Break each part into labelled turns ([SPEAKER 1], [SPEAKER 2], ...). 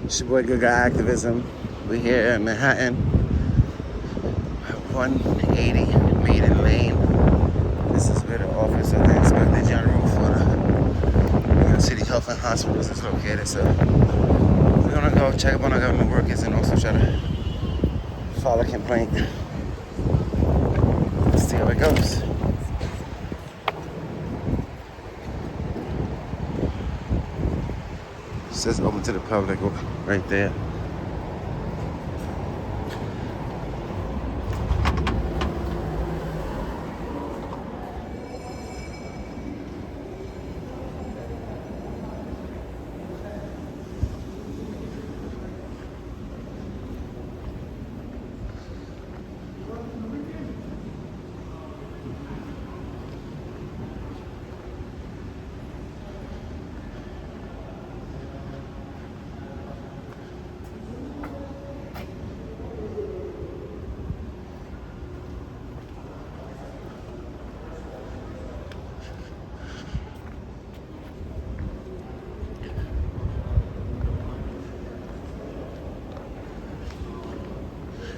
[SPEAKER 1] It's your boy Good Guy Activism. We're here in Manhattan, 180 Maiden Lane. This is where the office of the Inspector General for the New York City Health and Hospitals is located. So we're gonna go check up on our government workers and also try to file a complaint. Let's see how it goes. It says open to the public right there.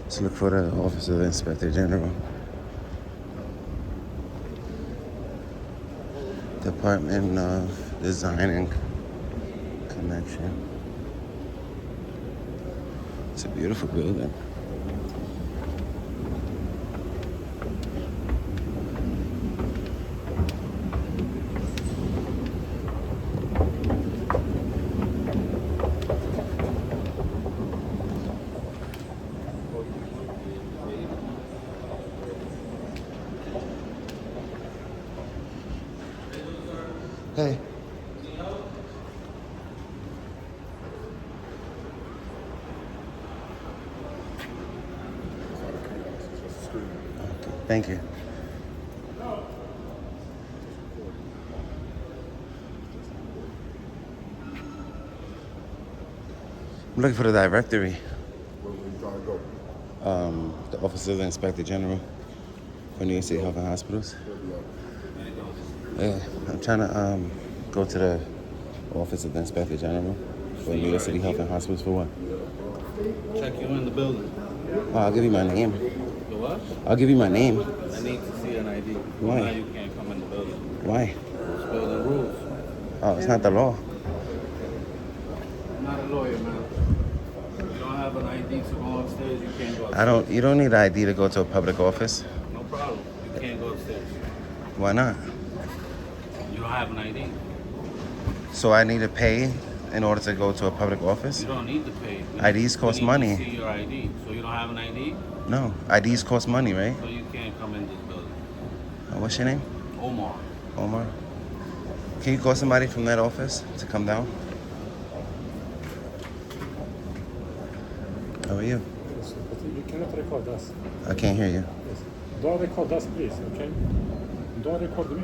[SPEAKER 1] Let's look for the Office of the Inspector General. Department of Design and Connection. It's a beautiful building. Hey. Okay, thank you. I'm looking for the directory.
[SPEAKER 2] Where were you trying to go?
[SPEAKER 1] The Office of the Inspector General for New York City Health and Hospitals. Yeah, I'm trying to go to the Office of the Inspector General for New York City Health and Hospitals for what?
[SPEAKER 3] Check you in the building.
[SPEAKER 1] Oh, I'll give you my name.
[SPEAKER 3] The what?
[SPEAKER 1] I'll give you my name.
[SPEAKER 3] I need to see an ID.
[SPEAKER 1] Why?
[SPEAKER 3] Now you can't come in the building.
[SPEAKER 1] Why?
[SPEAKER 3] It's building rules.
[SPEAKER 1] Oh, it's not the law.
[SPEAKER 3] I'm not a lawyer, man. You don't have an ID to go upstairs, you can't go upstairs.
[SPEAKER 1] You don't need an ID to go to a public office.
[SPEAKER 3] No problem. You can't go upstairs.
[SPEAKER 1] Why not?
[SPEAKER 3] You don't have an ID.
[SPEAKER 1] So I need to pay in order to go to a public office?
[SPEAKER 3] You don't need to pay.
[SPEAKER 1] IDs cost
[SPEAKER 3] We need
[SPEAKER 1] money.
[SPEAKER 3] to see your ID. So you don't have an ID?
[SPEAKER 1] No, IDs cost money, right?
[SPEAKER 3] So you can't come in this building.
[SPEAKER 1] What's your name?
[SPEAKER 3] Omar.
[SPEAKER 1] Omar. Can you call somebody from that office to come down? How are you?
[SPEAKER 4] Yes, but you cannot record us.
[SPEAKER 1] I can't hear you.
[SPEAKER 4] Yes. Don't record us, please, okay? Don't record me.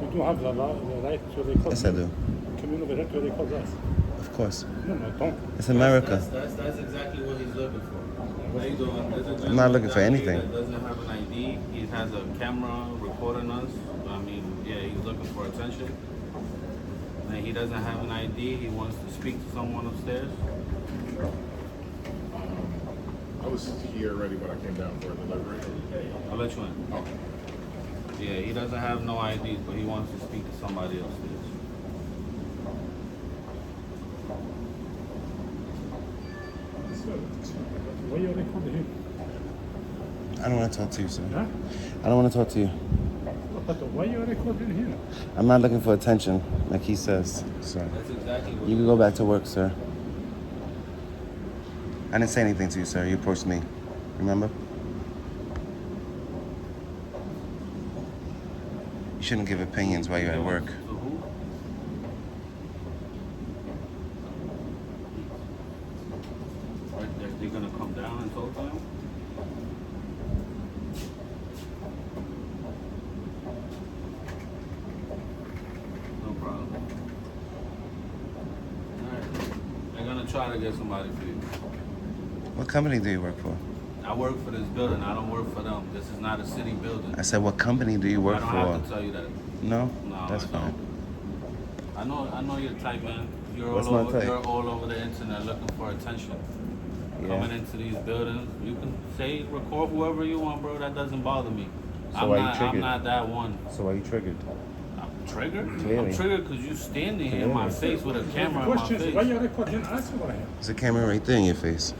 [SPEAKER 4] You do have the right to record
[SPEAKER 1] Yes,
[SPEAKER 4] me.
[SPEAKER 1] I do.
[SPEAKER 4] Can you have the right to record us?
[SPEAKER 1] Of course.
[SPEAKER 4] No, don't.
[SPEAKER 1] It's America.
[SPEAKER 3] That's exactly what he's looking for. How you doing? There's a
[SPEAKER 1] I'm not looking for
[SPEAKER 3] gentleman
[SPEAKER 1] anything.
[SPEAKER 3] That doesn't have an ID. He has a camera recording us. I mean, yeah, he's looking for attention. And he doesn't have an ID. He wants to speak to someone upstairs.
[SPEAKER 2] I was here already, but I came down for a delivery.
[SPEAKER 3] I'll let you in.
[SPEAKER 2] Okay.
[SPEAKER 3] Yeah, he doesn't have no IDs, but he wants to speak to somebody upstairs.
[SPEAKER 4] So, why you recording him?
[SPEAKER 1] I don't want to talk to you, sir.
[SPEAKER 4] Huh?
[SPEAKER 1] I don't want to talk to you.
[SPEAKER 4] But why you recording him?
[SPEAKER 1] I'm not looking for attention, like he says. So
[SPEAKER 3] That's exactly what
[SPEAKER 1] you can go back to work, sir. I didn't say anything to you, sir. You approached me. Remember? You shouldn't give opinions while you're at work.
[SPEAKER 3] To who? They're gonna come down and talk to him? No problem. Alright. They're gonna try to get somebody for you.
[SPEAKER 1] What company do you work for?
[SPEAKER 3] I work for this building. I don't work for them. This is not a city building.
[SPEAKER 1] I said, what company do you work
[SPEAKER 3] I don't
[SPEAKER 1] for?
[SPEAKER 3] have to tell you that.
[SPEAKER 1] No?
[SPEAKER 3] No,
[SPEAKER 1] That's
[SPEAKER 3] I
[SPEAKER 1] fine.
[SPEAKER 3] don't. I know your type, man.
[SPEAKER 1] What's my type?
[SPEAKER 3] You're all over the internet looking for attention.
[SPEAKER 1] Yeah.
[SPEAKER 3] Coming into these buildings, you can say record whoever you want, bro. That doesn't bother me.
[SPEAKER 1] So why you
[SPEAKER 3] I'm
[SPEAKER 1] triggered?
[SPEAKER 3] not that one.
[SPEAKER 1] So why you triggered?
[SPEAKER 3] I'm triggered.
[SPEAKER 1] Clearly.
[SPEAKER 3] I'm triggered because you standing here in my face with a camera
[SPEAKER 4] The
[SPEAKER 3] in my
[SPEAKER 4] question is,
[SPEAKER 3] face.
[SPEAKER 4] why you recording us over here?
[SPEAKER 1] There's a camera right there in your face.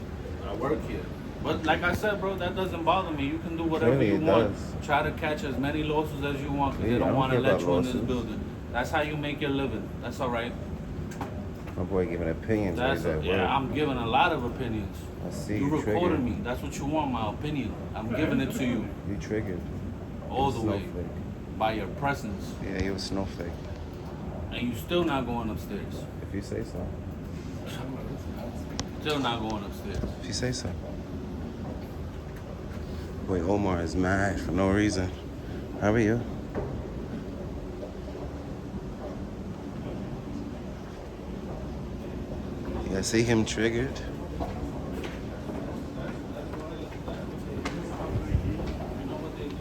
[SPEAKER 3] I work here. But like I said, bro, that doesn't bother me. You can do whatever
[SPEAKER 1] Clearly
[SPEAKER 3] you
[SPEAKER 1] it
[SPEAKER 3] want.
[SPEAKER 1] does.
[SPEAKER 3] Try to catch as many losses as you want because
[SPEAKER 1] Yeah,
[SPEAKER 3] they
[SPEAKER 1] I
[SPEAKER 3] don't
[SPEAKER 1] don't
[SPEAKER 3] want to
[SPEAKER 1] care
[SPEAKER 3] let
[SPEAKER 1] about
[SPEAKER 3] you in this
[SPEAKER 1] lawsuits.
[SPEAKER 3] building. That's how you make your living. That's all right.
[SPEAKER 1] My boy giving opinions.
[SPEAKER 3] That's
[SPEAKER 1] right there.
[SPEAKER 3] yeah. I'm giving a lot of opinions.
[SPEAKER 1] I see
[SPEAKER 3] You
[SPEAKER 1] you
[SPEAKER 3] recording
[SPEAKER 1] triggered.
[SPEAKER 3] me. That's what you want, my opinion. I'm giving it to you
[SPEAKER 1] You triggered.
[SPEAKER 3] all the way
[SPEAKER 1] Snowflake.
[SPEAKER 3] by your presence,
[SPEAKER 1] Yeah, you a snowflake.
[SPEAKER 3] and you still not going upstairs.
[SPEAKER 1] If you say so.
[SPEAKER 3] Still not going upstairs.
[SPEAKER 1] If you say so. Boy, Omar is mad for no reason. How are you? Yeah, see him triggered?
[SPEAKER 3] You know what they do?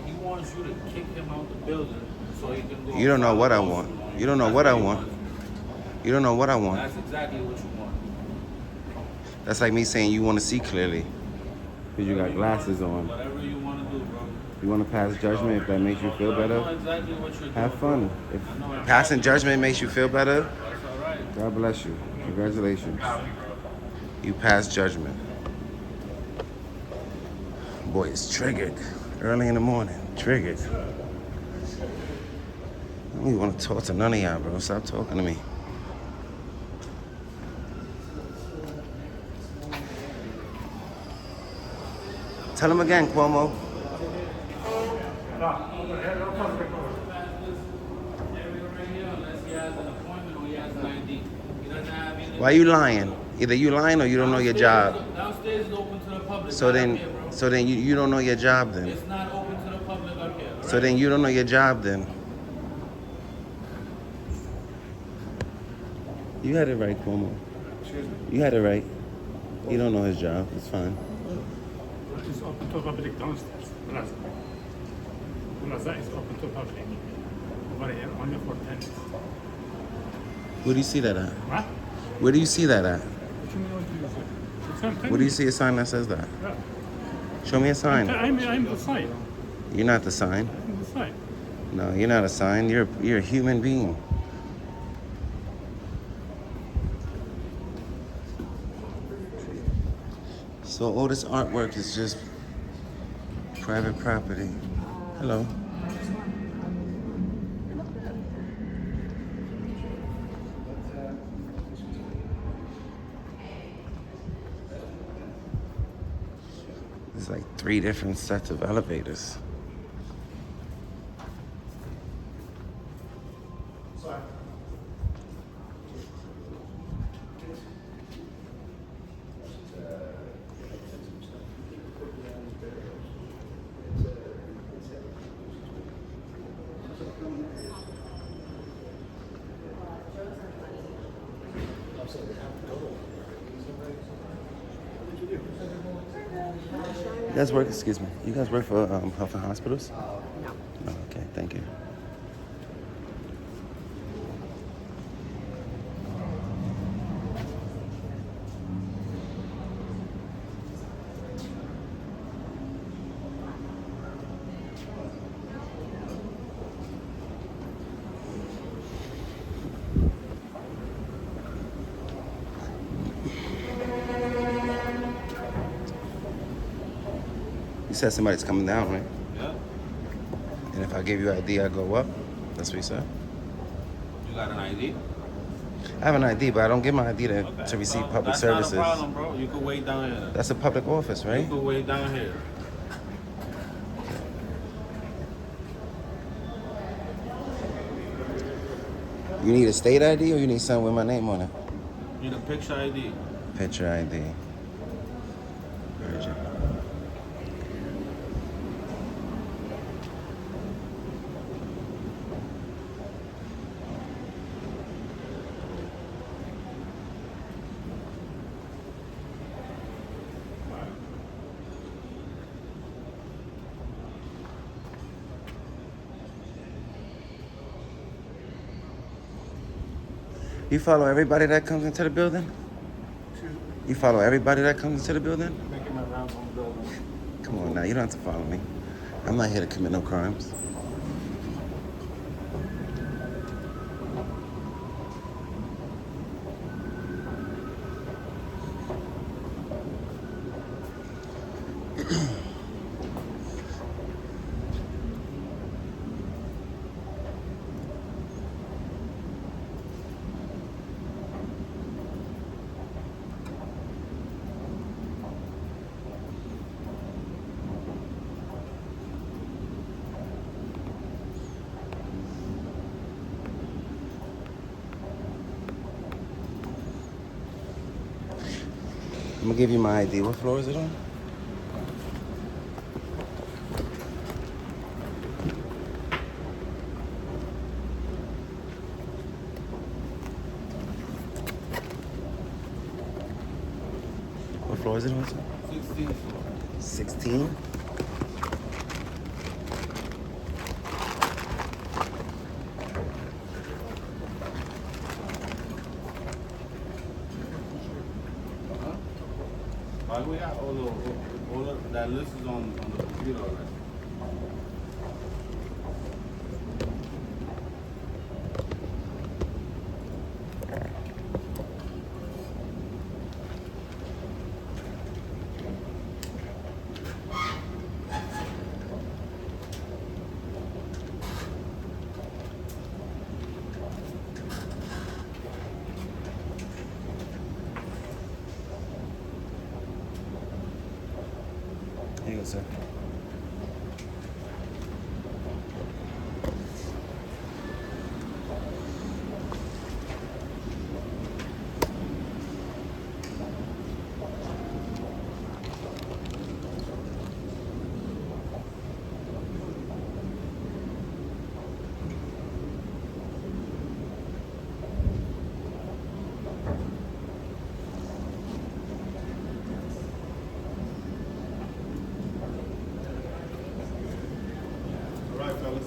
[SPEAKER 3] He wants you to kick him out the building so he can go.
[SPEAKER 1] You don't know what I
[SPEAKER 3] follow
[SPEAKER 1] want.
[SPEAKER 3] those.
[SPEAKER 1] You don't know
[SPEAKER 3] That's
[SPEAKER 1] what I
[SPEAKER 3] he
[SPEAKER 1] want.
[SPEAKER 3] wants.
[SPEAKER 1] You don't know what I want.
[SPEAKER 3] That's exactly what you want.
[SPEAKER 1] That's like me saying you want to see clearly. Because you got
[SPEAKER 3] Whatever
[SPEAKER 1] glasses
[SPEAKER 3] want-
[SPEAKER 1] on.
[SPEAKER 3] Whatever you want to do, bro.
[SPEAKER 1] You want to pass judgment if that makes you feel
[SPEAKER 3] I know
[SPEAKER 1] better?
[SPEAKER 3] exactly what you're doing.
[SPEAKER 1] Have fun.
[SPEAKER 3] I know
[SPEAKER 1] If
[SPEAKER 3] exactly.
[SPEAKER 1] passing judgment makes you feel better,
[SPEAKER 3] That's all right.
[SPEAKER 1] God bless you. Congratulations. You passed judgment. Boy, it's triggered. Early in the morning. Triggered. I don't even want to talk to none of y'all, bro. Stop talking to me. Tell him again, Cuomo.
[SPEAKER 3] Unless he has an appointment or he has an ID. He doesn't have either.
[SPEAKER 1] Why you lying? Either you lying or you don't know your job.
[SPEAKER 3] Downstairs is open to the public.
[SPEAKER 1] So
[SPEAKER 3] not
[SPEAKER 1] then,
[SPEAKER 3] up here, bro.
[SPEAKER 1] so then you don't know your job then.
[SPEAKER 3] It's not open to the public up here.
[SPEAKER 1] So then you don't know your job then. You had it right, Cuomo. You had it right. You don't know his job. It's fine.
[SPEAKER 4] It's open to public downstairs. Plaza. Plaza is open to public. Over here, only for tenants.
[SPEAKER 1] Where do you see that at?
[SPEAKER 4] What?
[SPEAKER 1] Where do you see that at?
[SPEAKER 4] What you mean, what do you say? It's on
[SPEAKER 1] Where do you see a sign that says that?
[SPEAKER 4] Yeah.
[SPEAKER 1] Show me a sign.
[SPEAKER 4] I'm the sign.
[SPEAKER 1] You're not the sign.
[SPEAKER 4] I'm the sign.
[SPEAKER 1] No, you're not a sign. You're a human being. So all this artwork is just private property. Hello. There's like 3 different sets of elevators. You guys work, excuse me, you guys work for Health and Hospitals?
[SPEAKER 5] No.
[SPEAKER 1] No, okay, thank you. You said somebody's coming down, right?
[SPEAKER 3] Yeah.
[SPEAKER 1] And if I give you ID, I go up? That's what you said?
[SPEAKER 3] You got an ID?
[SPEAKER 1] I have an ID, but I don't give my ID to
[SPEAKER 3] Okay.
[SPEAKER 1] receive
[SPEAKER 3] So
[SPEAKER 1] public
[SPEAKER 3] that's
[SPEAKER 1] services.
[SPEAKER 3] not a problem, bro. You can wait down here.
[SPEAKER 1] That's a public office, right?
[SPEAKER 3] You can wait down here.
[SPEAKER 1] You need a state ID or you need something with my name on it?
[SPEAKER 3] You need a picture ID.
[SPEAKER 1] Picture ID. Urgent. You follow everybody that comes into the building? You follow everybody that comes into the building?
[SPEAKER 4] Making my rounds on the building.
[SPEAKER 1] Come on now, you don't have to follow me. I'm not here to commit no crimes. I'm gonna give you my ID. What floor is it on? What floor is it on?
[SPEAKER 3] 16.
[SPEAKER 1] 16?
[SPEAKER 3] By the way, all of that list is on the computer already.
[SPEAKER 1] Here you go, sir.
[SPEAKER 2] All right, fellas.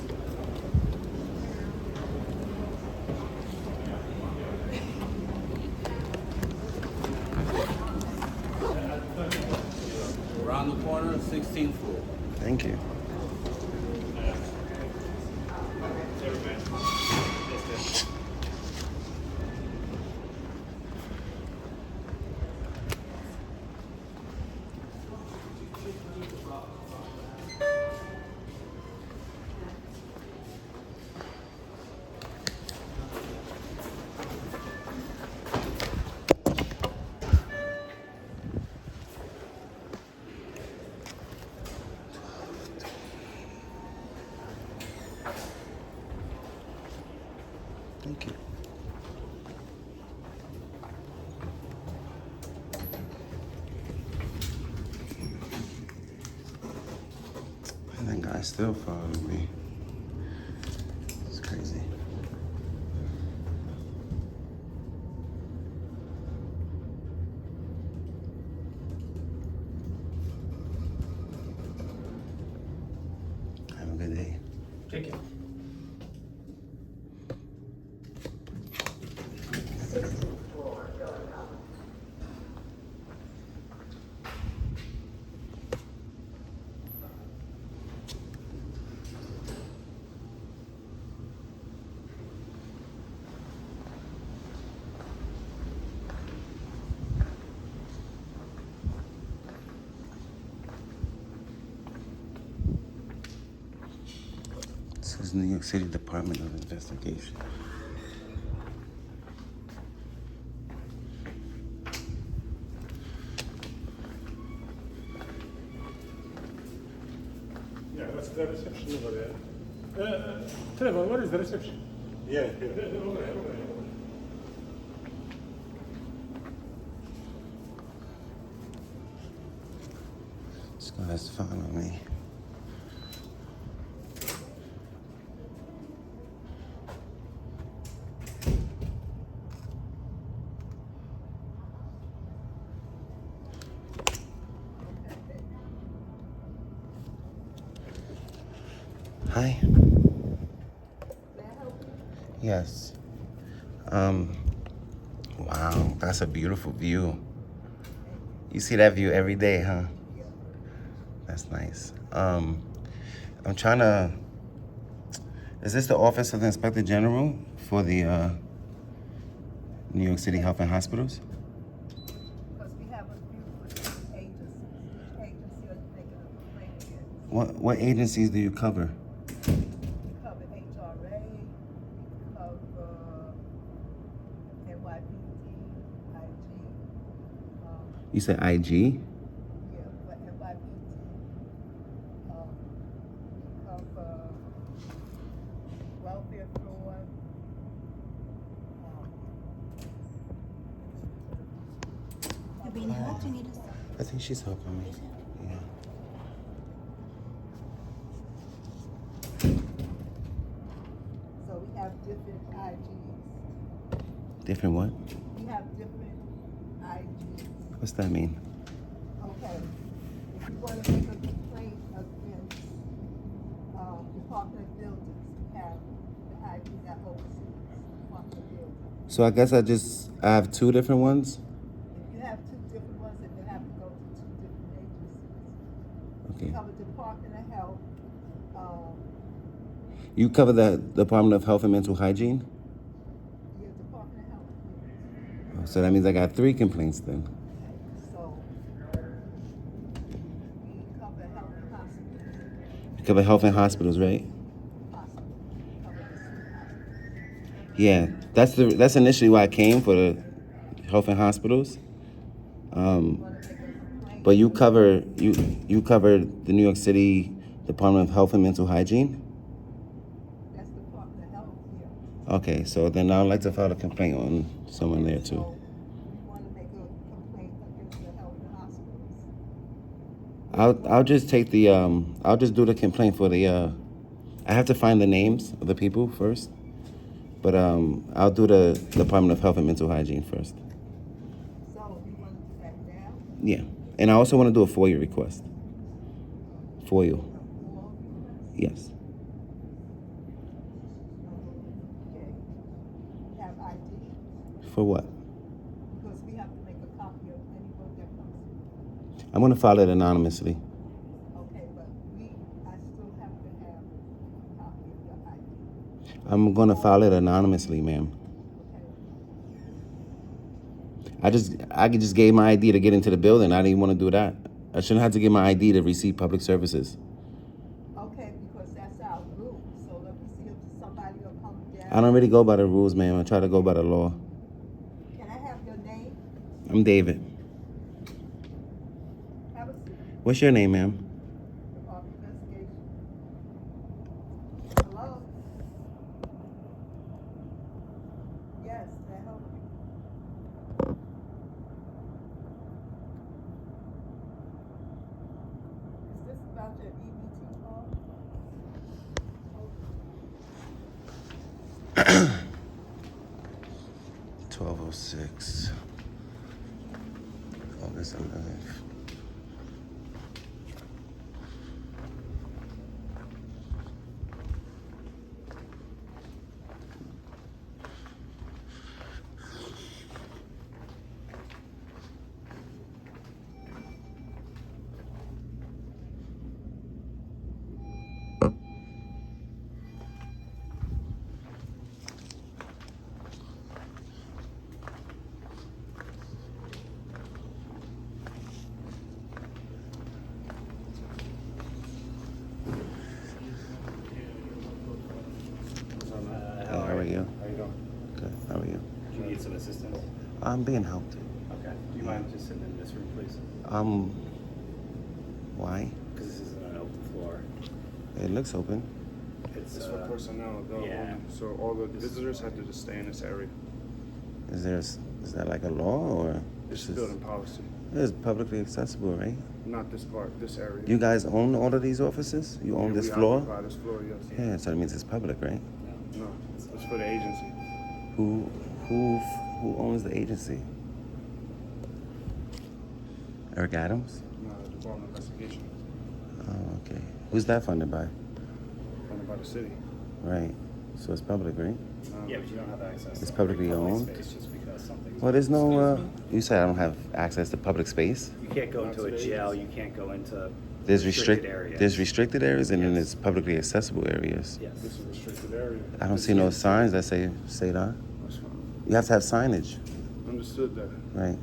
[SPEAKER 3] Around the corner, 16th floor.
[SPEAKER 1] Thank you. Thank you. And that guy still following me. It's crazy. Have a good day.
[SPEAKER 4] Take it.
[SPEAKER 1] This is New York City Department of Investigation.
[SPEAKER 4] Yeah, that's the reception over there. Trevor, what is the reception?
[SPEAKER 2] Yeah,
[SPEAKER 4] Over there, over there.
[SPEAKER 1] This guy's following me. Hi. Yes. Wow, that's a beautiful view. You see that view every day, huh? That's nice. I'm trying to. Is this the office of the Inspector General for the New York City Health and Hospitals?
[SPEAKER 5] Because we have a few agencies. Each agency is making a complaint against.
[SPEAKER 1] What agencies do you cover?
[SPEAKER 5] We cover HRA, we cover NYPD, IG.
[SPEAKER 1] You said IG?
[SPEAKER 5] Yeah, but NYPD. We cover welfare fraud.
[SPEAKER 6] You're being helped, you need us.
[SPEAKER 1] I think she's helping me. Yeah.
[SPEAKER 5] So we have different IGs.
[SPEAKER 1] Different what?
[SPEAKER 5] We have different IGs.
[SPEAKER 1] What's that mean?
[SPEAKER 5] Okay, if you want to make a complaint against Department of Buildings, you have the IG that oversees Department of Buildings.
[SPEAKER 1] So I guess I have two different ones?
[SPEAKER 5] If you have two different ones, then you have to go to two different agencies.
[SPEAKER 1] Okay.
[SPEAKER 5] You cover Department of Health,
[SPEAKER 1] You cover the Department of Health and Mental Hygiene?
[SPEAKER 5] your Department of Health.
[SPEAKER 1] Oh, so that means I got 3 complaints then.
[SPEAKER 5] So we cover health and hospitals.
[SPEAKER 1] You cover health and hospitals, right?
[SPEAKER 5] Hospitals. We cover the city.
[SPEAKER 1] Yeah, that's initially why I came, for the health and hospitals.
[SPEAKER 5] You want to make a complaint?
[SPEAKER 1] But you cover the New York City Department of Health and Mental Hygiene?
[SPEAKER 5] That's Department of Health here.
[SPEAKER 1] Okay, so then I would like to file a complaint on someone there too.
[SPEAKER 5] So we want to make a complaint against the health and hospitals.
[SPEAKER 1] I'll just take the I'll just do the complaint for the I have to find the names of the people first. But I'll do the Department of Health and Mental Hygiene first.
[SPEAKER 5] So you want to do that now?
[SPEAKER 1] Yeah. And I also want to do a FOIA request. FOIA. Yes.
[SPEAKER 5] Okay. We have ID,
[SPEAKER 1] For what?
[SPEAKER 5] because we have to make a copy of any vote that comes in.
[SPEAKER 1] I'm going to file it anonymously.
[SPEAKER 5] Okay, but I still have to have a copy of your ID.
[SPEAKER 1] I'm going to file it anonymously, ma'am.
[SPEAKER 5] Okay.
[SPEAKER 1] I just gave my ID to get into the building. I didn't want to do that. I shouldn't have to give my ID to receive public services.
[SPEAKER 5] Okay, because that's our rule. So let me see if somebody will come down.
[SPEAKER 1] I don't really go by the rules, ma'am. I try to go by the law.
[SPEAKER 5] Can I have your name?
[SPEAKER 1] I'm David.
[SPEAKER 5] Have a seat.
[SPEAKER 1] What's your name, ma'am?
[SPEAKER 5] Department of Investigation. Hello? Yes, can I help you? Is this about your EBT call?
[SPEAKER 1] 12:06. August 11th. How are you?
[SPEAKER 7] How you doing?
[SPEAKER 1] Good. How are you?
[SPEAKER 7] Do you need some assistance?
[SPEAKER 1] I'm being helped.
[SPEAKER 7] Okay. Do you mind just sitting in this room, please?
[SPEAKER 1] Why?
[SPEAKER 7] Because this isn't an open floor.
[SPEAKER 1] It looks open.
[SPEAKER 7] It's
[SPEAKER 2] It's for personnel, though.
[SPEAKER 7] yeah.
[SPEAKER 2] So all the visitors have to just stay in this area.
[SPEAKER 1] Is that like a law or?
[SPEAKER 2] It's building policy.
[SPEAKER 1] It's publicly accessible, right?
[SPEAKER 2] Not this part, this area.
[SPEAKER 1] You guys own all of these offices? You own
[SPEAKER 2] Yeah,
[SPEAKER 1] this
[SPEAKER 2] we
[SPEAKER 1] floor?
[SPEAKER 2] occupy this floor, yes.
[SPEAKER 1] Yeah, so that means it's public, right?
[SPEAKER 2] No, it's for the agency.
[SPEAKER 1] Who owns the agency? Eric Adams?
[SPEAKER 2] No, the Department of Investigation,
[SPEAKER 1] Oh, okay. Who's that funded by?
[SPEAKER 2] funded by the city.
[SPEAKER 1] Right. So it's public, right?
[SPEAKER 2] No.
[SPEAKER 7] Yeah, but you don't have access.
[SPEAKER 1] It's
[SPEAKER 7] to
[SPEAKER 1] publicly
[SPEAKER 7] public
[SPEAKER 1] owned?
[SPEAKER 7] space just because something's
[SPEAKER 1] Well, there's no. You said I don't have access to public space.
[SPEAKER 7] You can't go into a jail, you can't go into
[SPEAKER 1] There's
[SPEAKER 7] restricted areas.
[SPEAKER 1] There's restricted areas, and then
[SPEAKER 7] Yes.
[SPEAKER 1] there's publicly accessible areas.
[SPEAKER 7] Yes.
[SPEAKER 2] This is a restricted area.
[SPEAKER 1] I don't see no signs that say that.
[SPEAKER 2] That's fine.
[SPEAKER 1] You have to have signage,
[SPEAKER 2] Understood that.
[SPEAKER 1] right?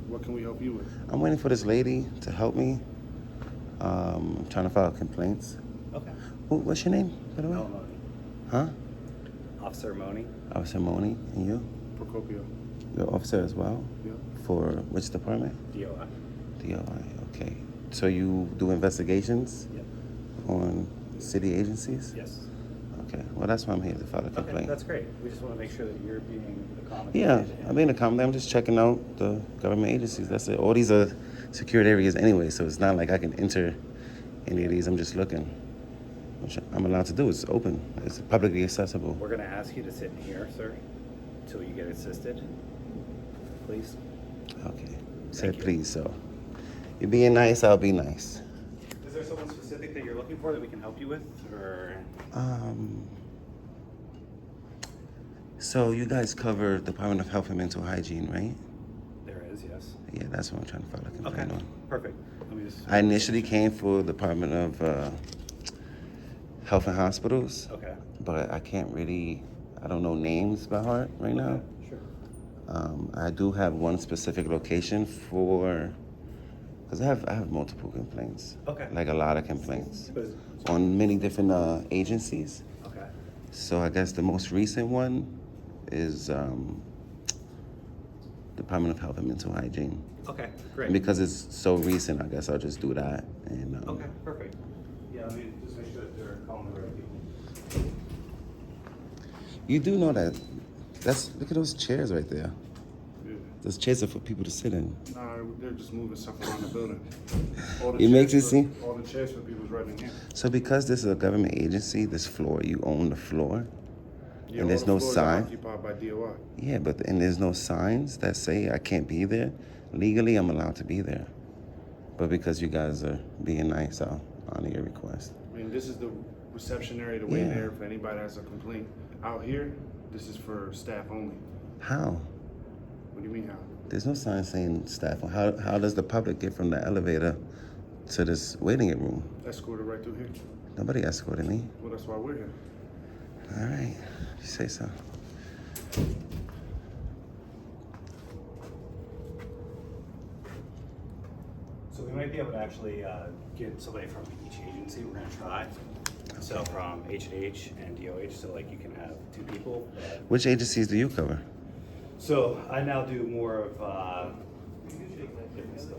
[SPEAKER 2] What can we help you with?
[SPEAKER 1] I'm waiting for this lady to help me. I'm trying to file complaints.
[SPEAKER 7] Okay.
[SPEAKER 1] What's your name, by the way?
[SPEAKER 7] Alimony.
[SPEAKER 1] Huh?
[SPEAKER 7] Officer Moni,
[SPEAKER 1] Officer Moni, and you?
[SPEAKER 2] Procopio.
[SPEAKER 1] You're an officer as well?
[SPEAKER 2] Yeah.
[SPEAKER 1] For which department?
[SPEAKER 7] DOI.
[SPEAKER 1] DOI, okay. So you do investigations
[SPEAKER 7] Yep.
[SPEAKER 1] on city agencies?
[SPEAKER 7] Yes.
[SPEAKER 1] Okay, well, that's why I'm here to file a
[SPEAKER 7] Okay,
[SPEAKER 1] complaint.
[SPEAKER 7] that's great. We just want to make sure that you're being accommodated.
[SPEAKER 1] Yeah,
[SPEAKER 7] and-
[SPEAKER 1] I mean, I'm just checking out the government agencies. That's it. All these are secured areas anyway, so it's not like I can enter any of these. I'm just looking. Which I'm allowed to do. It's open. It's publicly accessible.
[SPEAKER 7] We're going to ask you to sit in here, sir, until you get assisted. Please.
[SPEAKER 1] Okay. Say
[SPEAKER 7] Thank you.
[SPEAKER 1] please, so. You're being nice, I'll be nice.
[SPEAKER 7] Is there someone specific that you're looking for that we can help you with, or?
[SPEAKER 1] So you guys cover Department of Health and Mental Hygiene, right?
[SPEAKER 7] There is, yes.
[SPEAKER 1] Yeah, that's what I'm trying to file a
[SPEAKER 7] Okay,
[SPEAKER 1] complaint on.
[SPEAKER 7] perfect. Let me just.
[SPEAKER 1] I initially came for Department of Health and Hospitals,
[SPEAKER 7] Okay.
[SPEAKER 1] but I can't really, I don't know names by heart right now.
[SPEAKER 7] Sure.
[SPEAKER 1] I do have one specific location for, because I have multiple complaints.
[SPEAKER 7] Okay.
[SPEAKER 1] Like a lot of complaints
[SPEAKER 7] But is-
[SPEAKER 1] on many different agencies.
[SPEAKER 7] Okay.
[SPEAKER 1] So I guess the most recent one is Department of Health and Mental Hygiene.
[SPEAKER 7] Okay,
[SPEAKER 1] And
[SPEAKER 7] great.
[SPEAKER 1] because it's so recent, I guess I'll just do that. And
[SPEAKER 7] Okay, perfect. Yeah, let me just make sure that they're calling the right people.
[SPEAKER 1] you do know that. Look at those chairs right there.
[SPEAKER 2] Yeah.
[SPEAKER 1] Those chairs are for people to sit in.
[SPEAKER 2] Nah, they're just moving stuff around the building. All the
[SPEAKER 1] It makes
[SPEAKER 2] chairs
[SPEAKER 1] it
[SPEAKER 2] for-
[SPEAKER 1] seem-
[SPEAKER 2] All the chairs for people's right in here.
[SPEAKER 1] So because this is a government agency, this floor, you own the floor.
[SPEAKER 2] Yeah,
[SPEAKER 1] And there's
[SPEAKER 2] all the
[SPEAKER 1] no
[SPEAKER 2] floors are
[SPEAKER 1] sign?
[SPEAKER 2] occupied by DOI.
[SPEAKER 1] Yeah, and there's no signs that say I can't be there. Legally, I'm allowed to be there. But because you guys are being nice, I'll honor your request.
[SPEAKER 2] I mean, this is the reception area to wait
[SPEAKER 1] Yeah.
[SPEAKER 2] there if anybody has a complaint. Out here, this is for staff only.
[SPEAKER 1] How?
[SPEAKER 2] What do you mean how?
[SPEAKER 1] There's no sign saying staff. How does the public get from the elevator to this waiting room?
[SPEAKER 2] Escorted right through here.
[SPEAKER 1] Nobody escorted me.
[SPEAKER 2] Well, that's why we're here.
[SPEAKER 1] All right, if you say so.
[SPEAKER 7] So we might be able to actually get somebody from each agency. We're gonna try. So from H&H and DOH, so like you can have two people.
[SPEAKER 1] Which agencies do you cover?
[SPEAKER 7] So I now do more of different stuff.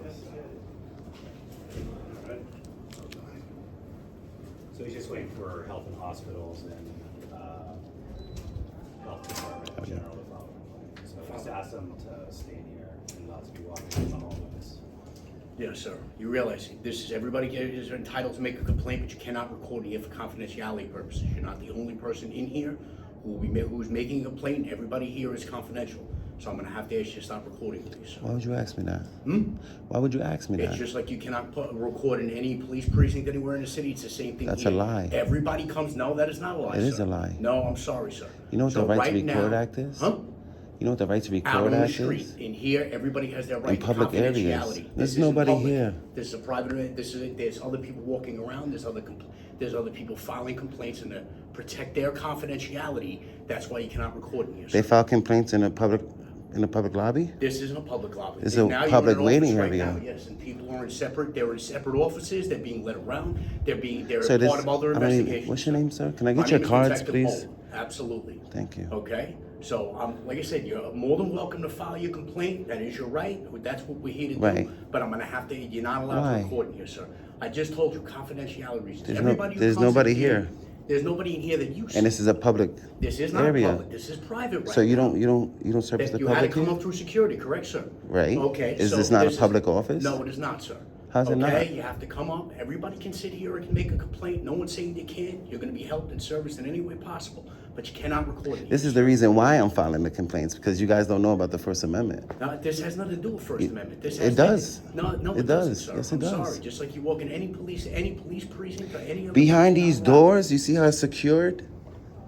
[SPEAKER 7] So he's just waiting for health and hospitals and health department in general to follow. So just ask them to stay in here and not to be walking on all of this.
[SPEAKER 8] Yes, sir. You realize this is everybody is entitled to make a complaint, but you cannot record it here for confidentiality purposes. You're not the only person in here who's making a complaint. Everybody here is confidential. So I'm gonna have to ask you to stop recording, please.
[SPEAKER 1] Why would you ask me that?
[SPEAKER 8] Hmm?
[SPEAKER 1] Why would you ask me
[SPEAKER 8] It's
[SPEAKER 1] that?
[SPEAKER 8] just like you cannot record in any police precinct anywhere in the city. It's the same thing
[SPEAKER 1] That's
[SPEAKER 8] here.
[SPEAKER 1] a lie.
[SPEAKER 8] Everybody comes. No, that is not a lie.
[SPEAKER 1] It is
[SPEAKER 8] sir.
[SPEAKER 1] a lie.
[SPEAKER 8] No, I'm sorry, sir.
[SPEAKER 1] You know what
[SPEAKER 8] So
[SPEAKER 1] the Right to
[SPEAKER 8] right
[SPEAKER 1] Record
[SPEAKER 8] now-
[SPEAKER 1] Act is?
[SPEAKER 8] Huh?
[SPEAKER 1] You know what the Right to
[SPEAKER 8] Out
[SPEAKER 1] Record
[SPEAKER 8] on the
[SPEAKER 1] Act
[SPEAKER 8] street.
[SPEAKER 1] is?
[SPEAKER 8] In here, everybody has their right
[SPEAKER 1] In
[SPEAKER 8] to
[SPEAKER 1] public areas.
[SPEAKER 8] confidentiality.
[SPEAKER 1] There's
[SPEAKER 8] This isn't
[SPEAKER 1] nobody
[SPEAKER 8] public.
[SPEAKER 1] here.
[SPEAKER 8] This is a private. There's other people walking around. There's other people filing complaints, and to protect their confidentiality, that's why you cannot record in here.
[SPEAKER 1] They
[SPEAKER 8] sir.
[SPEAKER 1] file complaints in the public lobby?
[SPEAKER 8] This isn't a public lobby.
[SPEAKER 1] This is a
[SPEAKER 8] Now you're in
[SPEAKER 1] public
[SPEAKER 8] an office
[SPEAKER 1] waiting
[SPEAKER 8] right
[SPEAKER 1] area.
[SPEAKER 8] now, yes, and people are in separate. They're in separate offices. They're being led around. They're
[SPEAKER 1] So
[SPEAKER 8] part of other investigations.
[SPEAKER 1] what's your name, sir? Can I
[SPEAKER 8] My
[SPEAKER 1] get your
[SPEAKER 8] name is
[SPEAKER 1] cards,
[SPEAKER 8] Detective
[SPEAKER 1] please?
[SPEAKER 8] Bowen. Absolutely.
[SPEAKER 1] Thank you.
[SPEAKER 8] Okay, so like I said, you're more than welcome to file your complaint. That is your right. That's what we're here to
[SPEAKER 1] Right.
[SPEAKER 8] do. But I'm gonna have to. You're not allowed
[SPEAKER 1] Why?
[SPEAKER 8] to record in here, sir. I just told you confidentiality reasons.
[SPEAKER 1] There's
[SPEAKER 8] Everybody who
[SPEAKER 1] there's
[SPEAKER 8] comes in
[SPEAKER 1] nobody here.
[SPEAKER 8] There's nobody in here that you.
[SPEAKER 1] And this is a public
[SPEAKER 8] This is not
[SPEAKER 1] area.
[SPEAKER 8] public. This is private. Right
[SPEAKER 1] So you
[SPEAKER 8] now.
[SPEAKER 1] don't service the
[SPEAKER 8] You had to
[SPEAKER 1] public
[SPEAKER 8] come
[SPEAKER 1] here?
[SPEAKER 8] up through security, correct, sir?
[SPEAKER 1] Right.
[SPEAKER 8] Okay.
[SPEAKER 1] Is
[SPEAKER 8] so
[SPEAKER 1] this not a
[SPEAKER 8] is-
[SPEAKER 1] public office?
[SPEAKER 8] No, it is not, sir.
[SPEAKER 1] How's it not?
[SPEAKER 8] Okay, you have to come up. Everybody can sit here and make a complaint. No one's saying you can't. You're going to be helped and serviced in any way possible, but you cannot record it.
[SPEAKER 1] This is the reason why I'm filing the complaints, because you guys don't know about the First Amendment.
[SPEAKER 8] No, this has nothing to do with First Amendment. This
[SPEAKER 1] it
[SPEAKER 8] has
[SPEAKER 1] does.
[SPEAKER 8] No,
[SPEAKER 1] It
[SPEAKER 8] it doesn't,
[SPEAKER 1] does.
[SPEAKER 8] sir.
[SPEAKER 1] Yes, it
[SPEAKER 8] I'm
[SPEAKER 1] does.
[SPEAKER 8] sorry. Just like you walk in any police precinct or any other.
[SPEAKER 1] Behind
[SPEAKER 8] you're not
[SPEAKER 1] these
[SPEAKER 8] allowed.
[SPEAKER 1] doors, you see how it's secured?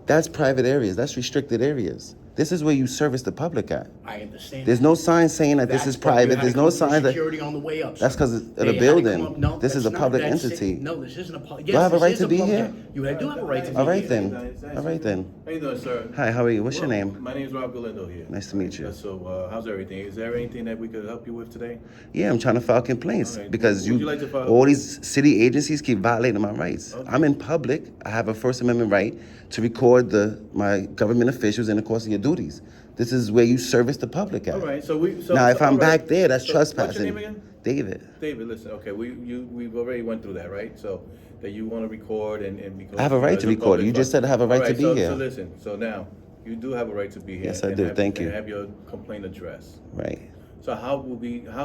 [SPEAKER 1] That's private areas. That's restricted areas. This is where you service the public at.
[SPEAKER 8] I understand.
[SPEAKER 1] There's no sign saying that this
[SPEAKER 8] That's
[SPEAKER 1] is
[SPEAKER 8] why you
[SPEAKER 1] private.
[SPEAKER 8] had
[SPEAKER 1] There's
[SPEAKER 8] to
[SPEAKER 1] no
[SPEAKER 8] come through
[SPEAKER 1] sign that.
[SPEAKER 8] security on the way up.
[SPEAKER 1] That's
[SPEAKER 8] sir.
[SPEAKER 1] 'cause of the
[SPEAKER 8] They had to
[SPEAKER 1] building.
[SPEAKER 8] come up- No,
[SPEAKER 1] This is
[SPEAKER 8] that's
[SPEAKER 1] a
[SPEAKER 8] not-
[SPEAKER 1] public
[SPEAKER 8] that's it.
[SPEAKER 1] entity.
[SPEAKER 8] No, this isn't a public.
[SPEAKER 1] Do I have a
[SPEAKER 8] Yes,
[SPEAKER 1] right
[SPEAKER 8] this
[SPEAKER 1] to
[SPEAKER 8] is
[SPEAKER 1] be
[SPEAKER 8] public.
[SPEAKER 1] here?
[SPEAKER 8] You do have a right to be
[SPEAKER 1] All right
[SPEAKER 8] here.
[SPEAKER 1] then. All right then.
[SPEAKER 3] How you doing, sir?
[SPEAKER 1] Hi, how are you? What's your
[SPEAKER 3] Well,
[SPEAKER 1] name?
[SPEAKER 3] My name's Rob Galindo here.
[SPEAKER 1] Nice to meet you.
[SPEAKER 3] So, how's everything? Is there anything that we could help you with today?
[SPEAKER 1] Yeah, I'm trying to file complaints
[SPEAKER 3] All right.
[SPEAKER 1] because
[SPEAKER 3] Would you like to file-
[SPEAKER 1] all these city agencies keep violating my rights.
[SPEAKER 3] Okay.
[SPEAKER 1] I'm in public. I have a First Amendment right to record my government officials in the course of your duties. This is where you service the public at.
[SPEAKER 3] All right.
[SPEAKER 1] Now, if I'm
[SPEAKER 3] all right.
[SPEAKER 1] back there, that's
[SPEAKER 3] So,
[SPEAKER 1] trespassing.
[SPEAKER 3] What's your name again?
[SPEAKER 1] David.
[SPEAKER 3] David, listen, okay, we've already went through that, right? So, that you want to record and because...
[SPEAKER 1] I have a right
[SPEAKER 3] because
[SPEAKER 1] to
[SPEAKER 3] of
[SPEAKER 1] record.
[SPEAKER 3] public
[SPEAKER 1] You just
[SPEAKER 3] fund.
[SPEAKER 1] said I have a right
[SPEAKER 3] All
[SPEAKER 1] to be
[SPEAKER 3] so,
[SPEAKER 1] here.
[SPEAKER 3] So listen, so now, you do have a right to be here.
[SPEAKER 1] Yes, I
[SPEAKER 3] and
[SPEAKER 1] do.
[SPEAKER 3] have-
[SPEAKER 1] Thank you.
[SPEAKER 3] And have your complaint addressed.
[SPEAKER 1] Right.
[SPEAKER 3] So how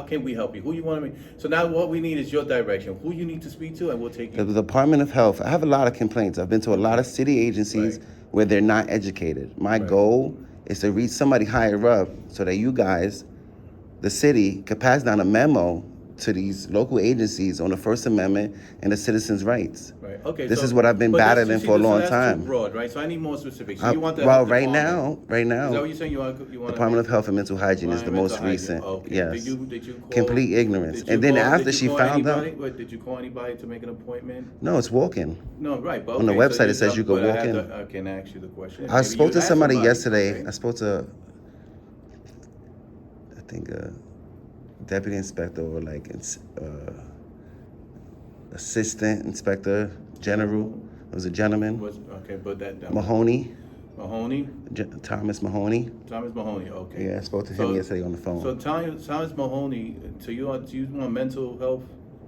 [SPEAKER 3] can we help you? Who you want to be? So now what we need is your direction. Who you need to speak to, and we'll take
[SPEAKER 1] The
[SPEAKER 3] you.
[SPEAKER 1] Department of Health, I have a lot of complaints. I've been to a lot of city agencies
[SPEAKER 3] Right.
[SPEAKER 1] where they're not educated. My
[SPEAKER 3] Right.
[SPEAKER 1] goal is to reach somebody higher up so that you guys, the city, could pass down a memo to these local agencies on the First Amendment and the citizens' rights.
[SPEAKER 3] Right. Okay.
[SPEAKER 1] This
[SPEAKER 3] so-
[SPEAKER 1] is what I've been
[SPEAKER 3] but that's-
[SPEAKER 1] battling
[SPEAKER 3] see,
[SPEAKER 1] for a
[SPEAKER 3] so
[SPEAKER 1] long
[SPEAKER 3] that's
[SPEAKER 1] time.
[SPEAKER 3] Too broad, right? So I need more specifics. So you want the
[SPEAKER 1] Well,
[SPEAKER 3] health
[SPEAKER 1] right
[SPEAKER 3] department.
[SPEAKER 1] now,
[SPEAKER 3] Is that what you're saying? You want
[SPEAKER 1] Department of Health and Mental Hygiene is the most
[SPEAKER 3] Environmental hygiene.
[SPEAKER 1] recent.
[SPEAKER 3] Okay.
[SPEAKER 1] Yes.
[SPEAKER 3] Did you call,
[SPEAKER 1] Complete ignorance.
[SPEAKER 3] did you
[SPEAKER 1] And then
[SPEAKER 3] call-
[SPEAKER 1] after
[SPEAKER 3] did you
[SPEAKER 1] she
[SPEAKER 3] call
[SPEAKER 1] found out,
[SPEAKER 3] anybody? Wait, did you call anybody to make an appointment?
[SPEAKER 1] no, it's walking.
[SPEAKER 3] No, right. But
[SPEAKER 1] On the
[SPEAKER 3] okay,
[SPEAKER 1] website,
[SPEAKER 3] so
[SPEAKER 1] it says you could
[SPEAKER 3] but I
[SPEAKER 1] walk
[SPEAKER 3] have
[SPEAKER 1] in.
[SPEAKER 3] I can ask you the question.
[SPEAKER 1] I
[SPEAKER 3] Maybe
[SPEAKER 1] spoke
[SPEAKER 3] you
[SPEAKER 1] to
[SPEAKER 3] asked
[SPEAKER 1] somebody
[SPEAKER 3] somebody,
[SPEAKER 1] yesterday.
[SPEAKER 3] okay?
[SPEAKER 1] I spoke to, I think, deputy inspector or like assistant inspector general. It was a gentleman,
[SPEAKER 3] Okay, but that
[SPEAKER 1] Mahoney,
[SPEAKER 3] Mahoney,
[SPEAKER 1] Thomas Mahoney.
[SPEAKER 3] Thomas Mahoney. Okay.
[SPEAKER 1] Yeah, I spoke to him yesterday on the phone.
[SPEAKER 3] So Thomas Mahoney, so you want mental health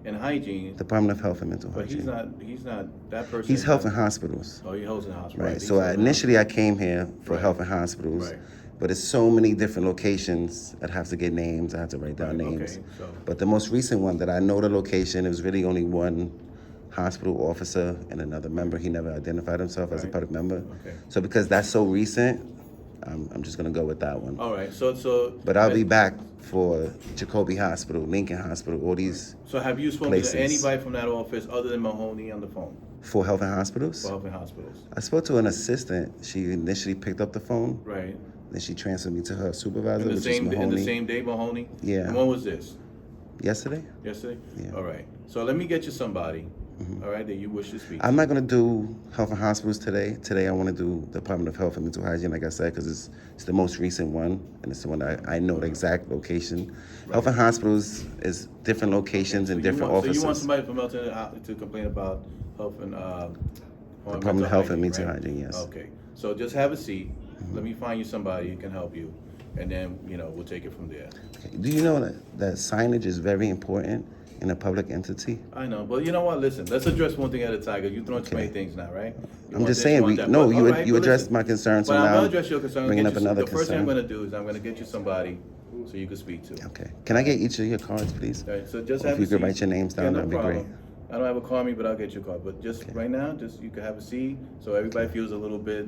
[SPEAKER 3] and hygiene,
[SPEAKER 1] Department of Health and Mental
[SPEAKER 3] but
[SPEAKER 1] Hygiene.
[SPEAKER 3] he's not that person.
[SPEAKER 1] He's health and hospitals.
[SPEAKER 3] Oh, he holds in the hospital.
[SPEAKER 1] Right. So initially I came here for
[SPEAKER 3] Right.
[SPEAKER 1] health and hospitals,
[SPEAKER 3] Right.
[SPEAKER 1] but it's so many different locations. I'd have to get names. I have to write down
[SPEAKER 3] Right,
[SPEAKER 1] names.
[SPEAKER 3] okay, so-
[SPEAKER 1] But the most recent one that I know the location, it was really only one hospital officer and another member. He never identified himself as a
[SPEAKER 3] Right.
[SPEAKER 1] public member.
[SPEAKER 3] Okay.
[SPEAKER 1] So because that's so recent, I'm just gonna go with that one.
[SPEAKER 3] All right. So.
[SPEAKER 1] But I'll be back for Jacoby Hospital, Lincoln Hospital, all these
[SPEAKER 3] So have you spoken
[SPEAKER 1] places.
[SPEAKER 3] to anybody from that office other than Mahoney on the phone
[SPEAKER 1] for health and hospitals.
[SPEAKER 3] for health and hospitals?
[SPEAKER 1] I spoke to an assistant. She initially picked up the phone.
[SPEAKER 3] Right.
[SPEAKER 1] Then she transferred me to her supervisor,
[SPEAKER 3] In the
[SPEAKER 1] which
[SPEAKER 3] same
[SPEAKER 1] is
[SPEAKER 3] in
[SPEAKER 1] Mahoney.
[SPEAKER 3] the same day, Mahoney.
[SPEAKER 1] Yeah.
[SPEAKER 3] And when was this?
[SPEAKER 1] Yesterday?
[SPEAKER 3] Yesterday.
[SPEAKER 1] Yeah.
[SPEAKER 3] All right. So let me get you somebody. All right, that you wish to speak.
[SPEAKER 1] I'm not gonna do health and hospitals today. Today I want to do Department of Health and Mental Hygiene, like I said, because it's the most recent one, and it's the one that I know the exact location. Health and hospitals is different locations and different
[SPEAKER 3] So
[SPEAKER 1] offices.
[SPEAKER 3] you want somebody from Milton to complain about health and
[SPEAKER 1] Department of Health and Mental
[SPEAKER 3] right?
[SPEAKER 1] Hygiene, yes.
[SPEAKER 3] Okay. So just have a seat. Let me find you somebody who can help you, and then we'll take it from there.
[SPEAKER 1] Okay. Do you know that signage is very important in a public entity?
[SPEAKER 3] I know, but you know what? Listen, let's address one thing at a time. Because you're throwing too many
[SPEAKER 1] Okay.
[SPEAKER 3] things now, right? You
[SPEAKER 1] I'm
[SPEAKER 3] want
[SPEAKER 1] just
[SPEAKER 3] this,
[SPEAKER 1] saying,
[SPEAKER 3] you want that. But, all right,
[SPEAKER 1] you
[SPEAKER 3] but
[SPEAKER 1] addressed
[SPEAKER 3] listen.
[SPEAKER 1] my concern, so
[SPEAKER 3] But I'm
[SPEAKER 1] now
[SPEAKER 3] gonna address your concern.
[SPEAKER 1] bringing
[SPEAKER 3] Get
[SPEAKER 1] up
[SPEAKER 3] you-
[SPEAKER 1] another
[SPEAKER 3] The first thing I'm
[SPEAKER 1] concern.
[SPEAKER 3] gonna do is I'm gonna get you somebody so you can speak to.
[SPEAKER 1] Okay. Can I get each of your cards, please?
[SPEAKER 3] All right, so just
[SPEAKER 1] Or
[SPEAKER 3] have
[SPEAKER 1] if you
[SPEAKER 3] a
[SPEAKER 1] could
[SPEAKER 3] seat.
[SPEAKER 1] write your names down,
[SPEAKER 3] Yeah, no
[SPEAKER 1] that'd be great.
[SPEAKER 3] problem. I don't have a card me, but I'll get your card. But just right now, just you can have a seat, so everybody feels a little bit,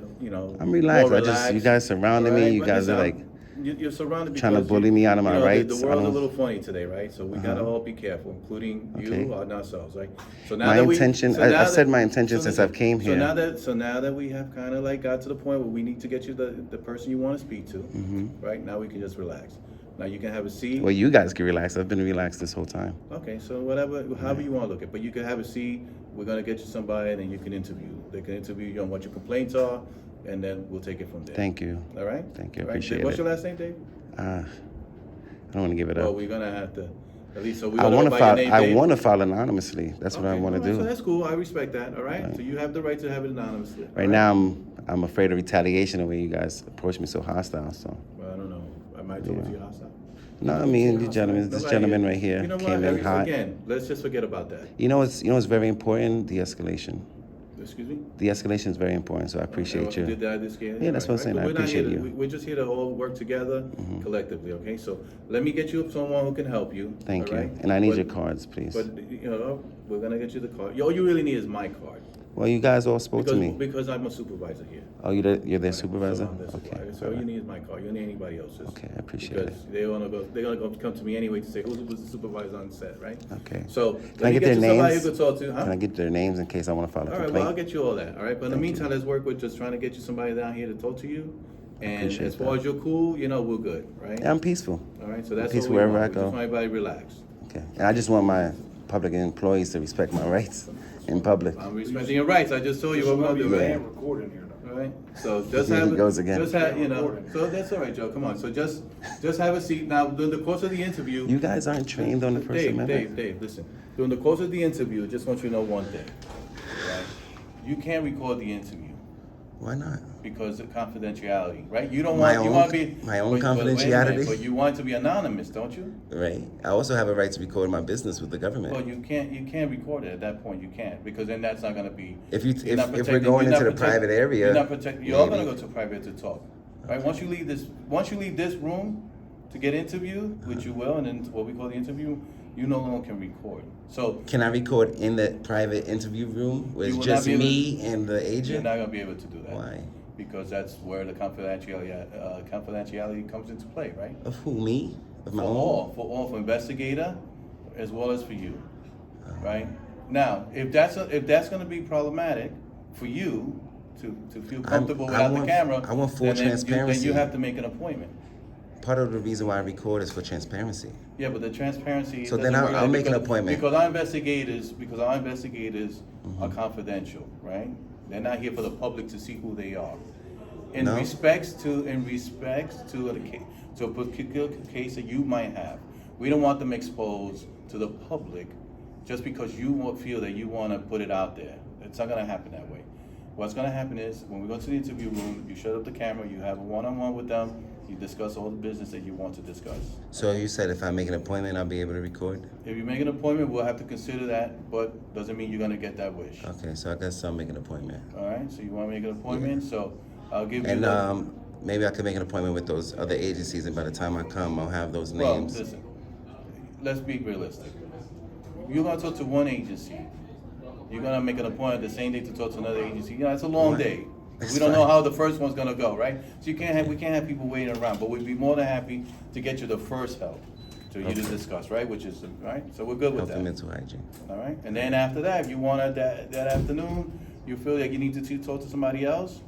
[SPEAKER 1] I'm relaxed.
[SPEAKER 3] more
[SPEAKER 1] you guys surrounded me. You
[SPEAKER 3] But
[SPEAKER 1] guys are
[SPEAKER 3] listen,
[SPEAKER 1] like,
[SPEAKER 3] you're surrounded
[SPEAKER 1] trying to
[SPEAKER 3] because
[SPEAKER 1] bully me out of my
[SPEAKER 3] the-
[SPEAKER 1] rights.
[SPEAKER 3] The
[SPEAKER 1] I
[SPEAKER 3] world's a
[SPEAKER 1] don't-
[SPEAKER 3] little funny today, right? So we gotta all be careful, including
[SPEAKER 1] Okay.
[SPEAKER 3] you and ourselves, right? So now
[SPEAKER 1] My
[SPEAKER 3] that
[SPEAKER 1] intention-
[SPEAKER 3] so
[SPEAKER 1] I
[SPEAKER 3] now
[SPEAKER 1] said
[SPEAKER 3] that-
[SPEAKER 1] my intention since I've came here.
[SPEAKER 3] So now that we have kind of like got to the point where we need to get you the person you want to speak to, right? Now we can just relax. Now you can have a seat.
[SPEAKER 1] well, you guys can relax. I've been relaxed this whole time.
[SPEAKER 3] Okay, so however you want to look at, but you can have a seat. We're gonna get you somebody, and then you can interview. They can interview you on what your complaints are, and then we'll take it from there.
[SPEAKER 1] Thank you.
[SPEAKER 3] All right.
[SPEAKER 1] Thank you. I
[SPEAKER 3] All right.
[SPEAKER 1] appreciate
[SPEAKER 3] What's
[SPEAKER 1] it.
[SPEAKER 3] your last name, Dave?
[SPEAKER 1] I don't want to give it
[SPEAKER 3] Well,
[SPEAKER 1] up.
[SPEAKER 3] we're gonna have to at least so we.
[SPEAKER 1] I
[SPEAKER 3] want to
[SPEAKER 1] file.
[SPEAKER 3] Name,
[SPEAKER 1] I
[SPEAKER 3] Dave.
[SPEAKER 1] want to file anonymously. That's what I
[SPEAKER 3] Okay,
[SPEAKER 1] want to
[SPEAKER 3] all right,
[SPEAKER 1] do.
[SPEAKER 3] So that's cool. I respect that. All right. So you have the right to have it anonymously. all
[SPEAKER 1] Right now, I'm afraid of retaliation the way you guys approach me so hostile. So
[SPEAKER 3] Well, I don't know. I might talk to you hostile.
[SPEAKER 1] no, I mean this
[SPEAKER 3] Nobody-
[SPEAKER 1] gentleman right here
[SPEAKER 3] You know
[SPEAKER 1] came
[SPEAKER 3] what?
[SPEAKER 1] in hot.
[SPEAKER 3] Again, let's just forget about that.
[SPEAKER 1] You know what's very important? De-escalation.
[SPEAKER 3] Excuse me.
[SPEAKER 1] De-escalation is very important. So I appreciate
[SPEAKER 3] Did
[SPEAKER 1] you.
[SPEAKER 3] that this game?
[SPEAKER 1] Yeah, that's what I'm saying.
[SPEAKER 3] But
[SPEAKER 1] I
[SPEAKER 3] we're not
[SPEAKER 1] appreciate
[SPEAKER 3] here to-
[SPEAKER 1] you.
[SPEAKER 3] We're just here to all work together collectively, okay? So let me get you someone who can help you.
[SPEAKER 1] Thank
[SPEAKER 3] all
[SPEAKER 1] you.
[SPEAKER 3] right?
[SPEAKER 1] And I need
[SPEAKER 3] But-
[SPEAKER 1] your cards, please.
[SPEAKER 3] But we're gonna get you the card. All you really need is my card.
[SPEAKER 1] Well, you guys all spoke to me.
[SPEAKER 3] Because I'm a supervisor here.
[SPEAKER 1] Oh, you're their supervisor?
[SPEAKER 3] So I'm their
[SPEAKER 1] Okay.
[SPEAKER 3] supervisor. So all you need is my card. You don't need anybody else's.
[SPEAKER 1] Okay, I appreciate
[SPEAKER 3] because
[SPEAKER 1] it.
[SPEAKER 3] they're gonna come to me anyway to say who's the supervisor on set, right?
[SPEAKER 1] Okay.
[SPEAKER 3] So
[SPEAKER 1] Can
[SPEAKER 3] let
[SPEAKER 1] I
[SPEAKER 3] me
[SPEAKER 1] get their
[SPEAKER 3] you somebody
[SPEAKER 1] names?
[SPEAKER 3] you could talk to, huh?
[SPEAKER 1] Can I get their names in case I want to file a
[SPEAKER 3] All right,
[SPEAKER 1] complaint?
[SPEAKER 3] well, I'll get you all that, all right? But in the meantime, let's work with just trying to get you somebody down here to talk to you, And
[SPEAKER 1] appreciate
[SPEAKER 3] as far
[SPEAKER 1] that.
[SPEAKER 3] as you're cool, you know, we're good, right?
[SPEAKER 1] Yeah, I'm peaceful.
[SPEAKER 3] All right, so that's
[SPEAKER 1] peaceful
[SPEAKER 3] what we
[SPEAKER 1] wherever
[SPEAKER 3] want.
[SPEAKER 1] I
[SPEAKER 3] We
[SPEAKER 1] go.
[SPEAKER 3] just want everybody relaxed.
[SPEAKER 1] Okay. And I just want my public employees to respect my rights in public.
[SPEAKER 3] I'm respecting your rights. I just told you what we're gonna do,
[SPEAKER 1] Yeah.
[SPEAKER 3] right?
[SPEAKER 2] Recording here now.
[SPEAKER 3] All right, so just
[SPEAKER 1] Here
[SPEAKER 3] have
[SPEAKER 1] he goes again.
[SPEAKER 3] just have, you know, so that's all right, Joe, come on, so just have a seat. Now, during the course of the interview.
[SPEAKER 1] You guys aren't trained on the First Amendment?
[SPEAKER 3] Dave, listen, during the course of the interview, I just want you to know one thing, right? You can't record the interview
[SPEAKER 1] Why not?
[SPEAKER 3] because of confidentiality, right? You don't
[SPEAKER 1] My
[SPEAKER 3] want, you
[SPEAKER 1] own-
[SPEAKER 3] wanna be.
[SPEAKER 1] my own
[SPEAKER 3] but wait a minute,
[SPEAKER 1] confidentiality?
[SPEAKER 3] But you want to be anonymous, don't you?
[SPEAKER 1] Right. I also have a right to record my business with the government.
[SPEAKER 3] Well, you can't record it at that point, you can't, because then that's not gonna be.
[SPEAKER 1] If you-
[SPEAKER 3] you're not
[SPEAKER 1] if we're
[SPEAKER 3] protecting-
[SPEAKER 1] going
[SPEAKER 3] you're not
[SPEAKER 1] into the
[SPEAKER 3] protect-
[SPEAKER 1] private area,
[SPEAKER 3] You're not protecting, you're all gonna
[SPEAKER 1] maybe.
[SPEAKER 3] go to private to talk, right? Once you leave this room to get interviewed, which you will, and then what we call the interview, you no longer can record. So
[SPEAKER 1] Can I record in the private interview room where
[SPEAKER 3] You
[SPEAKER 1] it's
[SPEAKER 3] will not
[SPEAKER 1] just
[SPEAKER 3] be able
[SPEAKER 1] me and the
[SPEAKER 3] you're
[SPEAKER 1] agent?
[SPEAKER 3] not gonna be able to do that.
[SPEAKER 1] Why?
[SPEAKER 3] Because that's where the confidentiality comes into play, right?
[SPEAKER 1] Of who, me? Of my
[SPEAKER 3] For
[SPEAKER 1] own?
[SPEAKER 3] all, for investigator, as well as for you, right? Now, if that's gonna be problematic for you to feel comfortable
[SPEAKER 1] I
[SPEAKER 3] without the
[SPEAKER 1] want-
[SPEAKER 3] camera,
[SPEAKER 1] I want full
[SPEAKER 3] then Then
[SPEAKER 1] transparency.
[SPEAKER 3] you have to make an appointment.
[SPEAKER 1] Part of the reason why I record is for transparency.
[SPEAKER 3] Yeah, but the transparency.
[SPEAKER 1] So
[SPEAKER 3] doesn't
[SPEAKER 1] then
[SPEAKER 3] work
[SPEAKER 1] I'll
[SPEAKER 3] like-
[SPEAKER 1] make an
[SPEAKER 3] because-
[SPEAKER 1] appointment.
[SPEAKER 3] Because our investigators
[SPEAKER 1] Mm-hmm.
[SPEAKER 3] are confidential, right? They're not here for the public to see who they are. In
[SPEAKER 1] No.
[SPEAKER 3] respects to a particular case that you might have, we don't want them exposed to the public just because you feel that you want to put it out there. It's not going to happen that way. What's going to happen is when we go to the interview room, you shut up the camera, you have a one-on-one with them, you discuss all the business that you want to discuss.
[SPEAKER 1] So you said if I make an appointment, I'll be able to record?
[SPEAKER 3] If you make an appointment, we'll have to consider that, but doesn't mean you're gonna get that wish.
[SPEAKER 1] Okay, so I guess I'll make an appointment.
[SPEAKER 3] All right, so you wanna make an appointment, so I'll give you
[SPEAKER 1] And
[SPEAKER 3] the.
[SPEAKER 1] maybe I could make an appointment with those other agencies, and by the time I come, I'll have those
[SPEAKER 3] Well,
[SPEAKER 1] names.
[SPEAKER 3] listen, let's be realistic. You're gonna talk to one agency, you're gonna make an appointment the same day to talk to another agency, you know, it's a long
[SPEAKER 1] Right.
[SPEAKER 3] day.
[SPEAKER 1] It's
[SPEAKER 3] We don't know
[SPEAKER 1] fine.
[SPEAKER 3] how the first one's gonna go, right? So we can't have people waiting around, but we'd be more than happy to get you the first help to you to discuss, right? Which is, right? So we're good with
[SPEAKER 1] Health and
[SPEAKER 3] that.
[SPEAKER 1] mental hygiene.
[SPEAKER 3] All right, and then after that, if you want that afternoon, you feel like you need to talk to somebody else,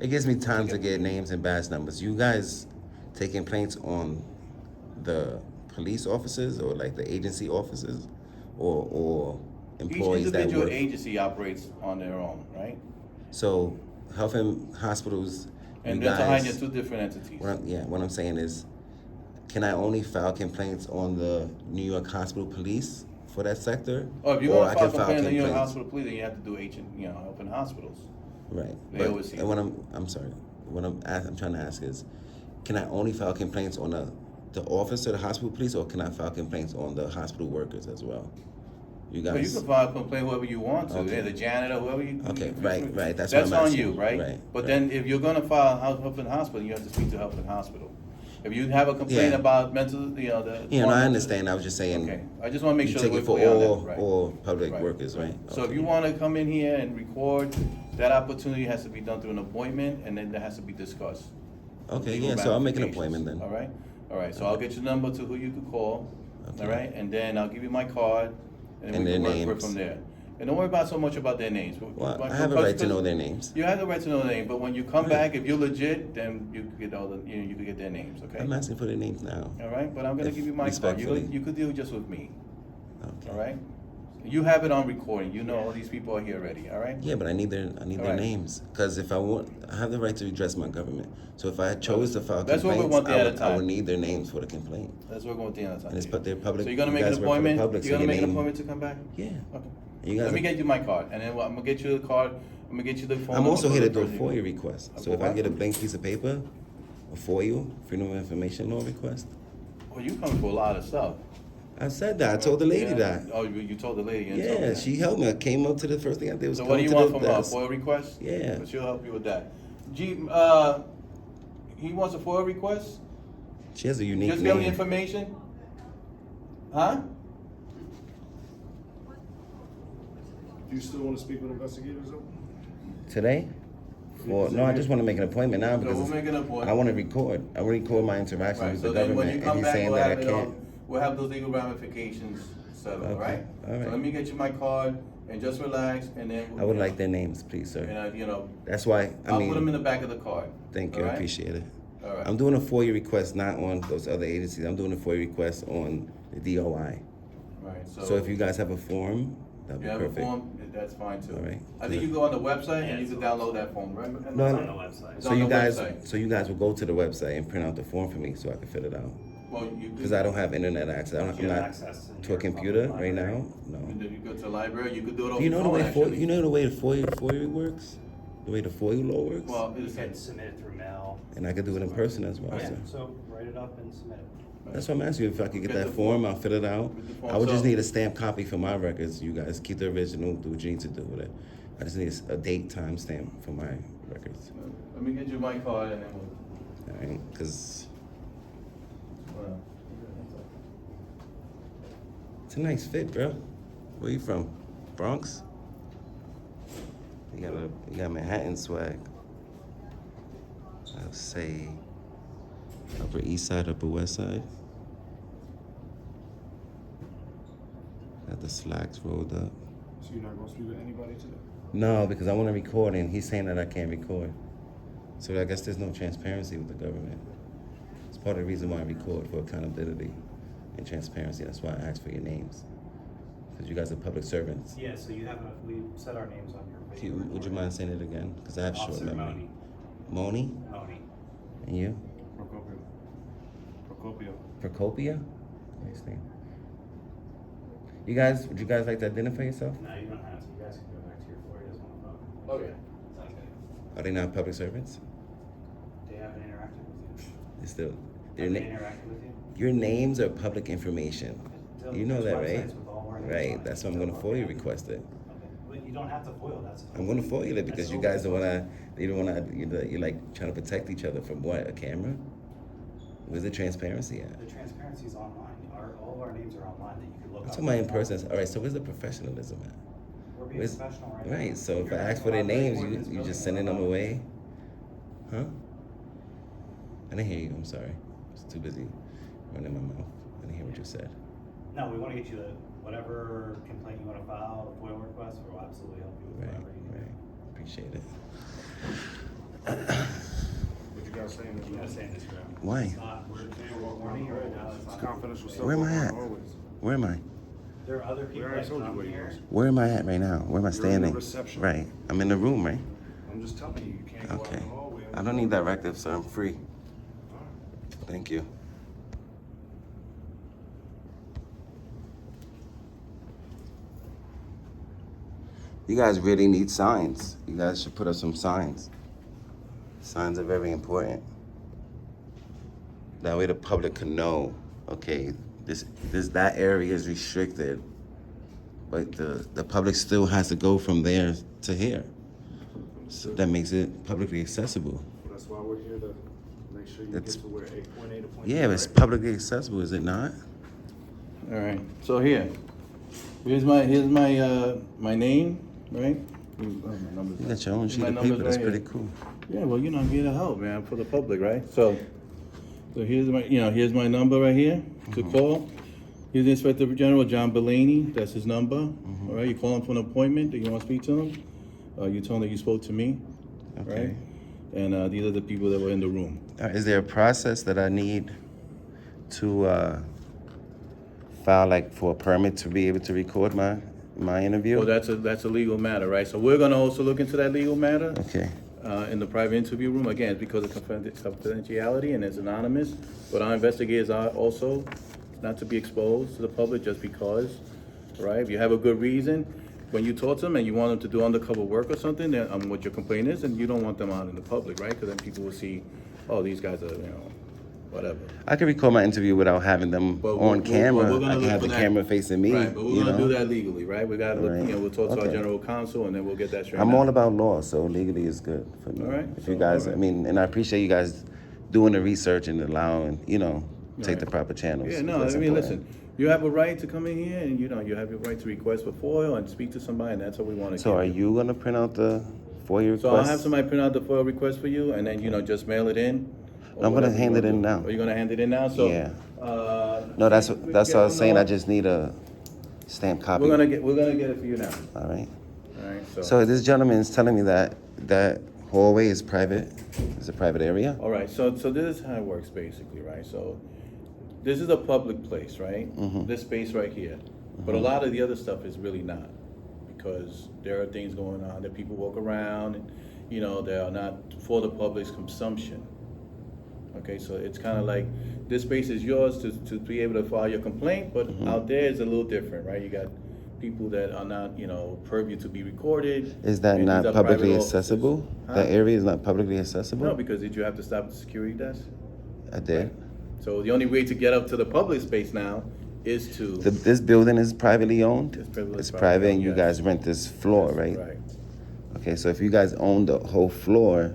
[SPEAKER 1] It gives me time to get names and badge numbers. You guys take complaints on the police officers or like the agency officers or
[SPEAKER 3] each
[SPEAKER 1] employees that
[SPEAKER 3] individual
[SPEAKER 1] work?
[SPEAKER 3] agency operates on their own, right?
[SPEAKER 1] So health and hospitals,
[SPEAKER 3] And
[SPEAKER 1] you
[SPEAKER 3] mental hygiene
[SPEAKER 1] guys,
[SPEAKER 3] are two different entities.
[SPEAKER 1] what I'm saying is, can I only file complaints on the New York Hospital Police for that sector?
[SPEAKER 3] Or if you're
[SPEAKER 1] Or
[SPEAKER 3] gonna
[SPEAKER 1] I
[SPEAKER 3] file
[SPEAKER 1] can file
[SPEAKER 3] complaint on your
[SPEAKER 1] complaints-
[SPEAKER 3] hospital police, then you have to do open hospitals.
[SPEAKER 1] Right.
[SPEAKER 3] They
[SPEAKER 1] But,
[SPEAKER 3] oversee
[SPEAKER 1] and what I'm sorry. What I'm trying to ask is, can I only file complaints on the officer, the hospital police, or can I file complaints on the hospital workers as well? You
[SPEAKER 3] But you
[SPEAKER 1] guys.
[SPEAKER 3] can file a complaint whoever you want to,
[SPEAKER 1] Okay.
[SPEAKER 3] yeah, the janitor, whoever you.
[SPEAKER 1] Okay,
[SPEAKER 3] you-
[SPEAKER 1] right, that's what
[SPEAKER 3] That's
[SPEAKER 1] I'm
[SPEAKER 3] on
[SPEAKER 1] asking.
[SPEAKER 3] you, right?
[SPEAKER 1] Right,
[SPEAKER 3] But
[SPEAKER 1] right.
[SPEAKER 3] then if you're gonna file Health and Hospital, you have to speak to Health and Hospital. If you have a complaint
[SPEAKER 1] Yeah.
[SPEAKER 3] about mental, the.
[SPEAKER 1] Yeah, no, I understand. I was just saying.
[SPEAKER 3] Okay, I just wanna make
[SPEAKER 1] you
[SPEAKER 3] sure
[SPEAKER 1] take
[SPEAKER 3] that we're
[SPEAKER 1] it for
[SPEAKER 3] clear on
[SPEAKER 1] all
[SPEAKER 3] that, right?
[SPEAKER 1] all public
[SPEAKER 3] Right.
[SPEAKER 1] workers, right?
[SPEAKER 3] So if
[SPEAKER 1] Okay.
[SPEAKER 3] you wanna come in here and record, that opportunity has to be done through an appointment, and then that has to be discussed.
[SPEAKER 1] Okay,
[SPEAKER 3] Legal
[SPEAKER 1] yeah. So I'll make an
[SPEAKER 3] ramifications,
[SPEAKER 1] appointment then.
[SPEAKER 3] All right, so I'll get your number to who you could call,
[SPEAKER 1] Okay.
[SPEAKER 3] all right, and then I'll give you my card, and then
[SPEAKER 1] And
[SPEAKER 3] we can
[SPEAKER 1] their
[SPEAKER 3] work
[SPEAKER 1] names.
[SPEAKER 3] from there. And don't worry about so much about their names.
[SPEAKER 1] Well, I have a right to know their names.
[SPEAKER 3] You have the right to know their name, but when you come
[SPEAKER 1] Right.
[SPEAKER 3] back, if you're legit, then you could get you could get their names, okay?
[SPEAKER 1] I'm asking for their names now.
[SPEAKER 3] All right, but I'm gonna
[SPEAKER 1] If-
[SPEAKER 3] give you my card.
[SPEAKER 1] respectfully.
[SPEAKER 3] You could deal just with me,
[SPEAKER 1] Okay.
[SPEAKER 3] all right? You have it on recording. You know all these people are here already, all right?
[SPEAKER 1] Yeah, but I need their
[SPEAKER 3] All
[SPEAKER 1] their
[SPEAKER 3] right.
[SPEAKER 1] names because if I have the right to redress my government. So if I chose to file
[SPEAKER 3] That's what we
[SPEAKER 1] complaints,
[SPEAKER 3] want the
[SPEAKER 1] I
[SPEAKER 3] at a
[SPEAKER 1] would,
[SPEAKER 3] time.
[SPEAKER 1] I would need their names for the complaint.
[SPEAKER 3] That's what we're going to the end of time.
[SPEAKER 1] And it's but they're public.
[SPEAKER 3] So you're gonna
[SPEAKER 1] you
[SPEAKER 3] make an
[SPEAKER 1] guys work for the
[SPEAKER 3] appointment?
[SPEAKER 1] public, so
[SPEAKER 3] You're gonna
[SPEAKER 1] your
[SPEAKER 3] make an
[SPEAKER 1] name-
[SPEAKER 3] appointment to come back?
[SPEAKER 1] Yeah.
[SPEAKER 3] Okay.
[SPEAKER 1] And you guys
[SPEAKER 3] Let me
[SPEAKER 1] are-
[SPEAKER 3] get you my card, and then I'm gonna get you the card. I'm gonna get you the phone.
[SPEAKER 1] I'm
[SPEAKER 3] number
[SPEAKER 1] also
[SPEAKER 3] for
[SPEAKER 1] here
[SPEAKER 3] the
[SPEAKER 1] to do a
[SPEAKER 3] person.
[SPEAKER 1] FOIA request. So if I
[SPEAKER 3] what?
[SPEAKER 1] get a blank piece of paper, a FOIA, Freedom of Information Law request.
[SPEAKER 3] Well, you come for a lot of stuff.
[SPEAKER 1] I said that. I told the lady
[SPEAKER 3] Yeah.
[SPEAKER 1] that.
[SPEAKER 3] Oh, you told the lady. You didn't tell me
[SPEAKER 1] Yeah,
[SPEAKER 3] that.
[SPEAKER 1] she helped me. I came up to the first thing I did was
[SPEAKER 3] So
[SPEAKER 1] come
[SPEAKER 3] what do you
[SPEAKER 1] to
[SPEAKER 3] want
[SPEAKER 1] the
[SPEAKER 3] from her?
[SPEAKER 1] desk.
[SPEAKER 3] FOIA request?
[SPEAKER 1] Yeah.
[SPEAKER 3] So she'll help you with that. He wants a FOIA request?
[SPEAKER 1] She has a unique
[SPEAKER 3] Just give me
[SPEAKER 1] name.
[SPEAKER 3] information? Huh?
[SPEAKER 2] Do you still want to speak with investigators though?
[SPEAKER 1] Today? Well, no, I just want to make an appointment now
[SPEAKER 3] So
[SPEAKER 1] because
[SPEAKER 3] we'll make an appointment.
[SPEAKER 1] I want to record. I want to record my interaction
[SPEAKER 3] Right,
[SPEAKER 1] with
[SPEAKER 3] so
[SPEAKER 1] the
[SPEAKER 3] then when
[SPEAKER 1] government,
[SPEAKER 3] you
[SPEAKER 1] and
[SPEAKER 3] come
[SPEAKER 1] he's
[SPEAKER 3] back,
[SPEAKER 1] saying
[SPEAKER 3] we'll
[SPEAKER 1] that I
[SPEAKER 3] have it
[SPEAKER 1] can't.
[SPEAKER 3] on, we'll have those legal ramifications settled, all
[SPEAKER 1] Okay,
[SPEAKER 3] right?
[SPEAKER 1] all right.
[SPEAKER 3] So let me get you my card, and just relax, and then.
[SPEAKER 1] I would like their names, please, sir.
[SPEAKER 3] And, you know,
[SPEAKER 1] That's why,
[SPEAKER 3] I'll put them in the back of the card.
[SPEAKER 1] thank you,
[SPEAKER 3] all
[SPEAKER 1] I
[SPEAKER 3] right?
[SPEAKER 1] appreciate it.
[SPEAKER 3] All right.
[SPEAKER 1] I'm doing a FOIA request, not on those other agencies. I'm doing a FOIA request on the DOI.
[SPEAKER 3] Right,
[SPEAKER 1] So if you guys have a form, that'd
[SPEAKER 3] If
[SPEAKER 1] be
[SPEAKER 3] you have a
[SPEAKER 1] perfect.
[SPEAKER 3] form, that's fine too.
[SPEAKER 1] All right.
[SPEAKER 3] I think you go on the website and you
[SPEAKER 7] Yeah,
[SPEAKER 3] can download that form, right?
[SPEAKER 1] No,
[SPEAKER 7] It's
[SPEAKER 1] no.
[SPEAKER 7] on the website.
[SPEAKER 3] It's
[SPEAKER 1] So
[SPEAKER 3] on
[SPEAKER 1] you
[SPEAKER 3] the
[SPEAKER 1] guys,
[SPEAKER 3] website.
[SPEAKER 1] so you guys will go to the website and print out the form for me so I can fill it out.
[SPEAKER 3] Well, you
[SPEAKER 1] Because I don't have internet access.
[SPEAKER 7] You
[SPEAKER 1] I'm
[SPEAKER 7] have
[SPEAKER 1] not
[SPEAKER 7] access
[SPEAKER 1] to a
[SPEAKER 7] your
[SPEAKER 1] computer
[SPEAKER 7] public
[SPEAKER 1] right
[SPEAKER 7] library.
[SPEAKER 1] now. No.
[SPEAKER 3] And then you go to the library, you could do it
[SPEAKER 1] Do
[SPEAKER 3] over
[SPEAKER 1] you
[SPEAKER 3] the
[SPEAKER 1] know the
[SPEAKER 3] phone,
[SPEAKER 1] way
[SPEAKER 3] actually.
[SPEAKER 1] you know the way the FOIA works? The way the FOIA law works?
[SPEAKER 3] Well,
[SPEAKER 7] You
[SPEAKER 3] it's,
[SPEAKER 7] can submit it through mail.
[SPEAKER 1] And I could do it in person as well,
[SPEAKER 7] Yeah,
[SPEAKER 1] sir.
[SPEAKER 7] so write it up and submit it.
[SPEAKER 1] That's what I'm asking you. If I could get
[SPEAKER 3] Get
[SPEAKER 1] that
[SPEAKER 3] the
[SPEAKER 1] form,
[SPEAKER 3] form.
[SPEAKER 1] I'll fill it out.
[SPEAKER 3] Get the form.
[SPEAKER 1] I would just
[SPEAKER 3] So-
[SPEAKER 1] need a stamped copy for my records. You guys keep the original, do what you need to do with it. I just need a date, time stamp for my records.
[SPEAKER 3] let me get you my card and then we'll.
[SPEAKER 1] All right? Because it's a nice fit, bro. Where you from? Bronx? You got Manhattan swag. I'll say Upper East Side, Upper West Side. Got the slacks rolled up.
[SPEAKER 2] So you're not gonna speak with anybody today?
[SPEAKER 1] No, because I want to record and he's saying that I can't record. So I guess there's no transparency with the government. It's part of the reason why I record, for accountability and transparency. That's why I asked for your names. Because you guys are public servants.
[SPEAKER 7] Yeah, so we set our names on your
[SPEAKER 1] Would you
[SPEAKER 7] recording.
[SPEAKER 1] mind saying it again? Because I have short
[SPEAKER 7] Officer
[SPEAKER 1] memory.
[SPEAKER 7] Moni.
[SPEAKER 1] Moni?
[SPEAKER 7] Moni.
[SPEAKER 1] And you?
[SPEAKER 2] Procopio.
[SPEAKER 1] Procopia? Nice name. Would you guys like to identify yourself?
[SPEAKER 7] No, you don't have to. You guys can go back to your floor. You guys want to vote.
[SPEAKER 3] Oh, yeah.
[SPEAKER 7] Sounds good.
[SPEAKER 1] Are they not public servants?
[SPEAKER 7] They haven't interacted with you.
[SPEAKER 1] It's still,
[SPEAKER 7] Have they interacted with you?
[SPEAKER 1] your names are public information. You know that,
[SPEAKER 7] There's
[SPEAKER 1] right?
[SPEAKER 7] websites with all our names on
[SPEAKER 1] Right,
[SPEAKER 7] it.
[SPEAKER 1] that's why I'm gonna FOIA request it.
[SPEAKER 7] Okay, but you don't have to foil, that's.
[SPEAKER 1] I'm gonna FOIA it because
[SPEAKER 7] That's
[SPEAKER 1] you
[SPEAKER 7] okay.
[SPEAKER 1] guys you're like trying to protect each other from what? A camera? Where's the transparency at?
[SPEAKER 7] The transparency is online. All of our names are online that you can look
[SPEAKER 1] I'm
[SPEAKER 7] up.
[SPEAKER 1] talking about in person. All right, so where's the professionalism at?
[SPEAKER 7] We're being
[SPEAKER 1] Where's-
[SPEAKER 7] professional right now.
[SPEAKER 1] Right, so if I
[SPEAKER 7] You're
[SPEAKER 1] ask for their
[SPEAKER 7] asking about
[SPEAKER 1] names,
[SPEAKER 7] recording
[SPEAKER 1] you
[SPEAKER 7] this
[SPEAKER 1] just
[SPEAKER 7] building,
[SPEAKER 1] sending them
[SPEAKER 7] what about-
[SPEAKER 1] away? Huh? I didn't hear you, I'm sorry. I was too busy running my mouth. I didn't hear what you said.
[SPEAKER 7] No, we want to get you whatever complaint you want to file, a FOIL request, we'll absolutely help you with
[SPEAKER 1] Right,
[SPEAKER 7] whatever you need.
[SPEAKER 1] right. Appreciate it.
[SPEAKER 2] What you guys saying is
[SPEAKER 7] You gotta say in this room.
[SPEAKER 1] Why?
[SPEAKER 7] It's not, we're warning you right now, it's
[SPEAKER 2] It's
[SPEAKER 7] not.
[SPEAKER 2] confidential stuff.
[SPEAKER 1] Where am I
[SPEAKER 2] going on
[SPEAKER 1] at?
[SPEAKER 2] always.
[SPEAKER 1] Where am I?
[SPEAKER 7] There are other people
[SPEAKER 2] already
[SPEAKER 7] that
[SPEAKER 2] told you
[SPEAKER 7] come
[SPEAKER 2] where you
[SPEAKER 7] here.
[SPEAKER 2] was.
[SPEAKER 1] Where am I at right now? Where am I
[SPEAKER 2] You're in the
[SPEAKER 1] standing?
[SPEAKER 2] reception.
[SPEAKER 1] Right. I'm in the room, right?
[SPEAKER 2] I'm just telling you, you can't go out
[SPEAKER 1] Okay.
[SPEAKER 2] in the hallway.
[SPEAKER 1] I don't need directives, so I'm free. Thank you. You guys really need signs. You guys should put up some signs. Signs are very important. That way the public can know, okay, that area is restricted, but the public still has to go from there to here. So that makes it publicly accessible.
[SPEAKER 2] That's why we're here to make sure you
[SPEAKER 1] That's-
[SPEAKER 2] get to where point A to point B.
[SPEAKER 1] Yeah, but it's
[SPEAKER 2] right?
[SPEAKER 1] publicly accessible, is it not?
[SPEAKER 3] All right, so here's my my name, right? My numbers.
[SPEAKER 1] You got your own sheet
[SPEAKER 3] My
[SPEAKER 1] of
[SPEAKER 3] numbers
[SPEAKER 1] paper, that's
[SPEAKER 3] right
[SPEAKER 1] pretty
[SPEAKER 3] here.
[SPEAKER 1] cool.
[SPEAKER 3] Yeah, well, I'm here to help, man, for the public, right? So here's my number right here to call. Here's the Inspector General John Belaney. That's his number. All right, you call him for an appointment. Do you want to speak to him? You tell him that you spoke to me,
[SPEAKER 1] Okay.
[SPEAKER 3] right? And these are the people that were in the room.
[SPEAKER 1] Is there a process that I need to file, like for a permit to be able to record my interview?
[SPEAKER 3] Well, that's a legal matter, right? So we're gonna also look into that legal matter.
[SPEAKER 1] Okay.
[SPEAKER 3] In the private interview room, again, it's because of confidentiality and it's anonymous, but our investigators are also not to be exposed to the public just because, right? If you have a good reason, when you talk to them and you want them to do undercover work or something, then what your complaint is, and you don't want them out in the public, right? Because then people will see, oh, these guys are, whatever.
[SPEAKER 1] I can record my interview without having them
[SPEAKER 3] But
[SPEAKER 1] on camera.
[SPEAKER 3] we're gonna
[SPEAKER 1] I can
[SPEAKER 3] look
[SPEAKER 1] have
[SPEAKER 3] for
[SPEAKER 1] the
[SPEAKER 3] that.
[SPEAKER 1] camera facing me.
[SPEAKER 3] Right, but we're
[SPEAKER 1] you
[SPEAKER 3] gonna
[SPEAKER 1] know?
[SPEAKER 3] do that legally, right? We gotta look,
[SPEAKER 1] Right.
[SPEAKER 3] we'll talk to our
[SPEAKER 1] Okay.
[SPEAKER 3] general counsel and then we'll get that straightened
[SPEAKER 1] I'm
[SPEAKER 3] out.
[SPEAKER 1] all about law, so legally is good for me.
[SPEAKER 3] All right.
[SPEAKER 1] If you
[SPEAKER 3] So,
[SPEAKER 1] guys,
[SPEAKER 3] all right.
[SPEAKER 1] I mean, and I appreciate you guys doing the research and allowing, take
[SPEAKER 3] Right.
[SPEAKER 1] the proper channels.
[SPEAKER 3] Yeah, no,
[SPEAKER 1] That's
[SPEAKER 3] I mean,
[SPEAKER 1] important.
[SPEAKER 3] listen, you have a right to come in here and, you have your right to request for FOIL and speak to somebody, and that's what we want to
[SPEAKER 1] So are you gonna print out the FOIA request?
[SPEAKER 3] So I'll have somebody print out the FOIL request for you, and then, just mail it in? or
[SPEAKER 1] I'm gonna
[SPEAKER 3] whatever you
[SPEAKER 1] hand it
[SPEAKER 3] wanna
[SPEAKER 1] in
[SPEAKER 3] do.
[SPEAKER 1] now.
[SPEAKER 3] Are you gonna hand it in now? So,
[SPEAKER 1] Yeah.
[SPEAKER 3] uh.
[SPEAKER 1] No, that's
[SPEAKER 3] we
[SPEAKER 1] what
[SPEAKER 3] can
[SPEAKER 1] I
[SPEAKER 3] get
[SPEAKER 1] was
[SPEAKER 3] from
[SPEAKER 1] saying.
[SPEAKER 3] the-
[SPEAKER 1] I just need stamped copy.
[SPEAKER 3] We're gonna get it for you now.
[SPEAKER 1] All right.
[SPEAKER 3] All right.
[SPEAKER 1] So this gentleman is telling me that that hallway is private. It's a private area.
[SPEAKER 3] All right, so this is how it works basically, right? So this is a public place, right? This space right here. But a lot of the other stuff is really not, because there are things going on that people walk around and, you know, they are not for the public's consumption. Okay, so it's kind of like, this space is yours to be able to file your complaint, but out there is a little different, right? You got people that are not, you know, purview to be recorded.
[SPEAKER 1] Is that
[SPEAKER 3] and
[SPEAKER 1] not
[SPEAKER 3] these are private
[SPEAKER 1] publicly
[SPEAKER 3] offices.
[SPEAKER 1] accessible?
[SPEAKER 3] Huh?
[SPEAKER 1] That area is not publicly accessible?
[SPEAKER 3] No, because did you have to stop at the security desk?
[SPEAKER 1] I did.
[SPEAKER 3] So the only way to get up to the public space now is to.
[SPEAKER 1] This building is privately owned?
[SPEAKER 3] It's privately
[SPEAKER 1] private and
[SPEAKER 3] owned,
[SPEAKER 1] you
[SPEAKER 3] yes.
[SPEAKER 1] guys rent this floor, right?
[SPEAKER 3] Right.
[SPEAKER 1] Okay, so if you guys own the whole floor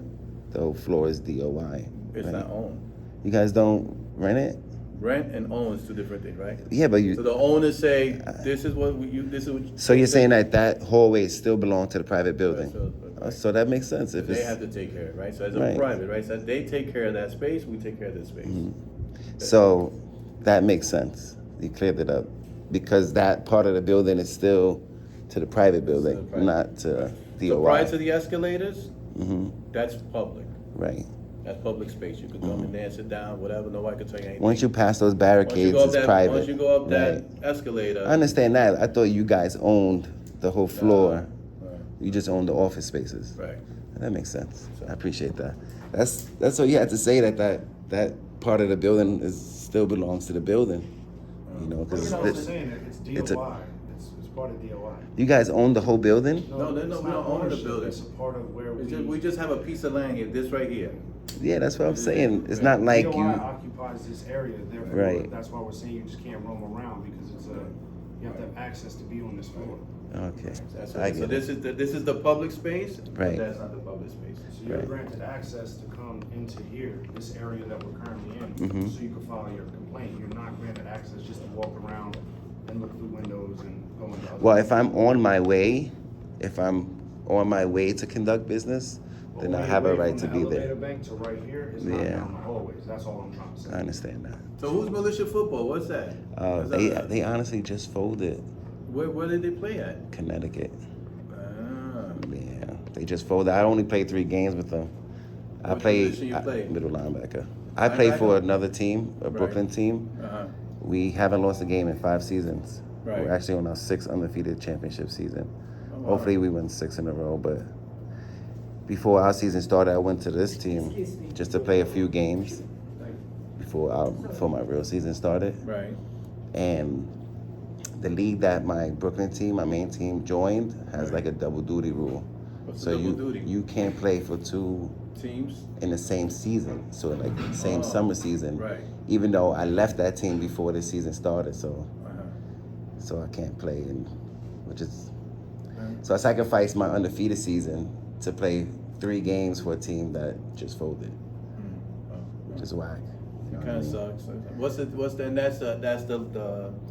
[SPEAKER 1] is DOI.
[SPEAKER 3] It's
[SPEAKER 1] right?
[SPEAKER 3] not owned.
[SPEAKER 1] You guys don't rent it?
[SPEAKER 3] Rent and own is two different things, right?
[SPEAKER 1] Yeah, but
[SPEAKER 3] So the owners say, this is what this is what.
[SPEAKER 1] So you're saying that hallway still belongs to the private building?
[SPEAKER 3] Right.
[SPEAKER 1] So that makes sense. If
[SPEAKER 3] They
[SPEAKER 1] it's,
[SPEAKER 3] have to take care of it, right? So as a
[SPEAKER 1] Right.
[SPEAKER 3] private, right? So they take care of that space, we take care of this space.
[SPEAKER 1] so that makes sense. You cleared it up because that part of the building is still to the private building,
[SPEAKER 3] private.
[SPEAKER 1] not to DOI.
[SPEAKER 3] So prior to the escalators,
[SPEAKER 1] Mm-hmm.
[SPEAKER 3] that's public.
[SPEAKER 1] Right.
[SPEAKER 3] That's public space. You could come in there, sit down, whatever. Nobody can tell you anything.
[SPEAKER 1] Once you pass those
[SPEAKER 3] Once you
[SPEAKER 1] barricades,
[SPEAKER 3] go up
[SPEAKER 1] it's
[SPEAKER 3] that,
[SPEAKER 1] private.
[SPEAKER 3] once you go up that
[SPEAKER 1] Right.
[SPEAKER 3] escalator.
[SPEAKER 1] I understand that. I thought you guys owned the whole floor.
[SPEAKER 3] Right.
[SPEAKER 1] You just own the office spaces.
[SPEAKER 3] Right.
[SPEAKER 1] That makes sense. I appreciate that. That's what you had to say, that part of the building still belongs to the building. You know,
[SPEAKER 7] Well,
[SPEAKER 1] because
[SPEAKER 7] you know what I'm saying, it's
[SPEAKER 1] it's a-
[SPEAKER 7] DOI, it's part of DOI.
[SPEAKER 1] you guys own the whole building.
[SPEAKER 3] No, we
[SPEAKER 7] it's
[SPEAKER 3] don't
[SPEAKER 7] not
[SPEAKER 3] own the
[SPEAKER 7] ownership,
[SPEAKER 3] building.
[SPEAKER 7] It's a part of where
[SPEAKER 3] We just have a piece of land here, this right here.
[SPEAKER 1] Yeah, that's what I'm saying. It's not like
[SPEAKER 7] DOI
[SPEAKER 1] you.
[SPEAKER 7] occupies this area, therefore,
[SPEAKER 1] Right.
[SPEAKER 7] that's why we're saying you just can't roam around, because you have to have access to be on this floor.
[SPEAKER 1] Okay,
[SPEAKER 3] That's
[SPEAKER 1] I
[SPEAKER 3] it. So
[SPEAKER 1] get it.
[SPEAKER 3] this is the public space, but
[SPEAKER 1] Right.
[SPEAKER 3] that's not the public space.
[SPEAKER 7] So you're
[SPEAKER 1] Right.
[SPEAKER 7] granted access to come into here, this area that we're currently
[SPEAKER 1] Mm-hmm.
[SPEAKER 7] in, so you can file your complaint. You're not granted access just to walk around and look through windows and go into other.
[SPEAKER 1] Well, if I'm on my way to conduct business, then I have a right to be
[SPEAKER 7] From the
[SPEAKER 1] there.
[SPEAKER 7] elevator bank to right here is not
[SPEAKER 1] Yeah.
[SPEAKER 7] down the hallways, that's all I'm trying to say.
[SPEAKER 1] I understand that.
[SPEAKER 3] So who's militia football? What's that? What's that?
[SPEAKER 1] They honestly just folded
[SPEAKER 3] Where did they play at?
[SPEAKER 1] Connecticut.
[SPEAKER 3] Ah.
[SPEAKER 1] Yeah, they just folded. I only played 3 games with them. I
[SPEAKER 3] What
[SPEAKER 1] played
[SPEAKER 3] position you played?
[SPEAKER 1] middle linebacker. I played for
[SPEAKER 3] Linebacker?
[SPEAKER 1] another team, a Brooklyn team.
[SPEAKER 3] Uh-huh.
[SPEAKER 1] We haven't lost a game in 5 seasons.
[SPEAKER 3] Right.
[SPEAKER 1] We're actually on our 6th undefeated championship season.
[SPEAKER 3] Oh, wow.
[SPEAKER 1] Hopefully we win 6 in a row, but before our season started, I went to this team just to play a few games before my real season started.
[SPEAKER 3] Right.
[SPEAKER 1] And the league that my Brooklyn team, my main team, joined has like a double duty rule.
[SPEAKER 3] What's
[SPEAKER 1] So
[SPEAKER 3] the double duty?
[SPEAKER 1] you can't play for 2
[SPEAKER 3] Teams?
[SPEAKER 1] in the same season. So like the same
[SPEAKER 3] Oh,
[SPEAKER 1] summer season.
[SPEAKER 3] right.
[SPEAKER 1] Even though I left that team before the season started, so
[SPEAKER 3] Uh-huh.
[SPEAKER 1] I can't play, and which is
[SPEAKER 3] Right.
[SPEAKER 1] so I sacrificed my undefeated season to play 3 games for a team that just folded, which is whack. You
[SPEAKER 3] It
[SPEAKER 1] know what I
[SPEAKER 3] kind of
[SPEAKER 1] mean?
[SPEAKER 3] sucks. What's the, and that's the,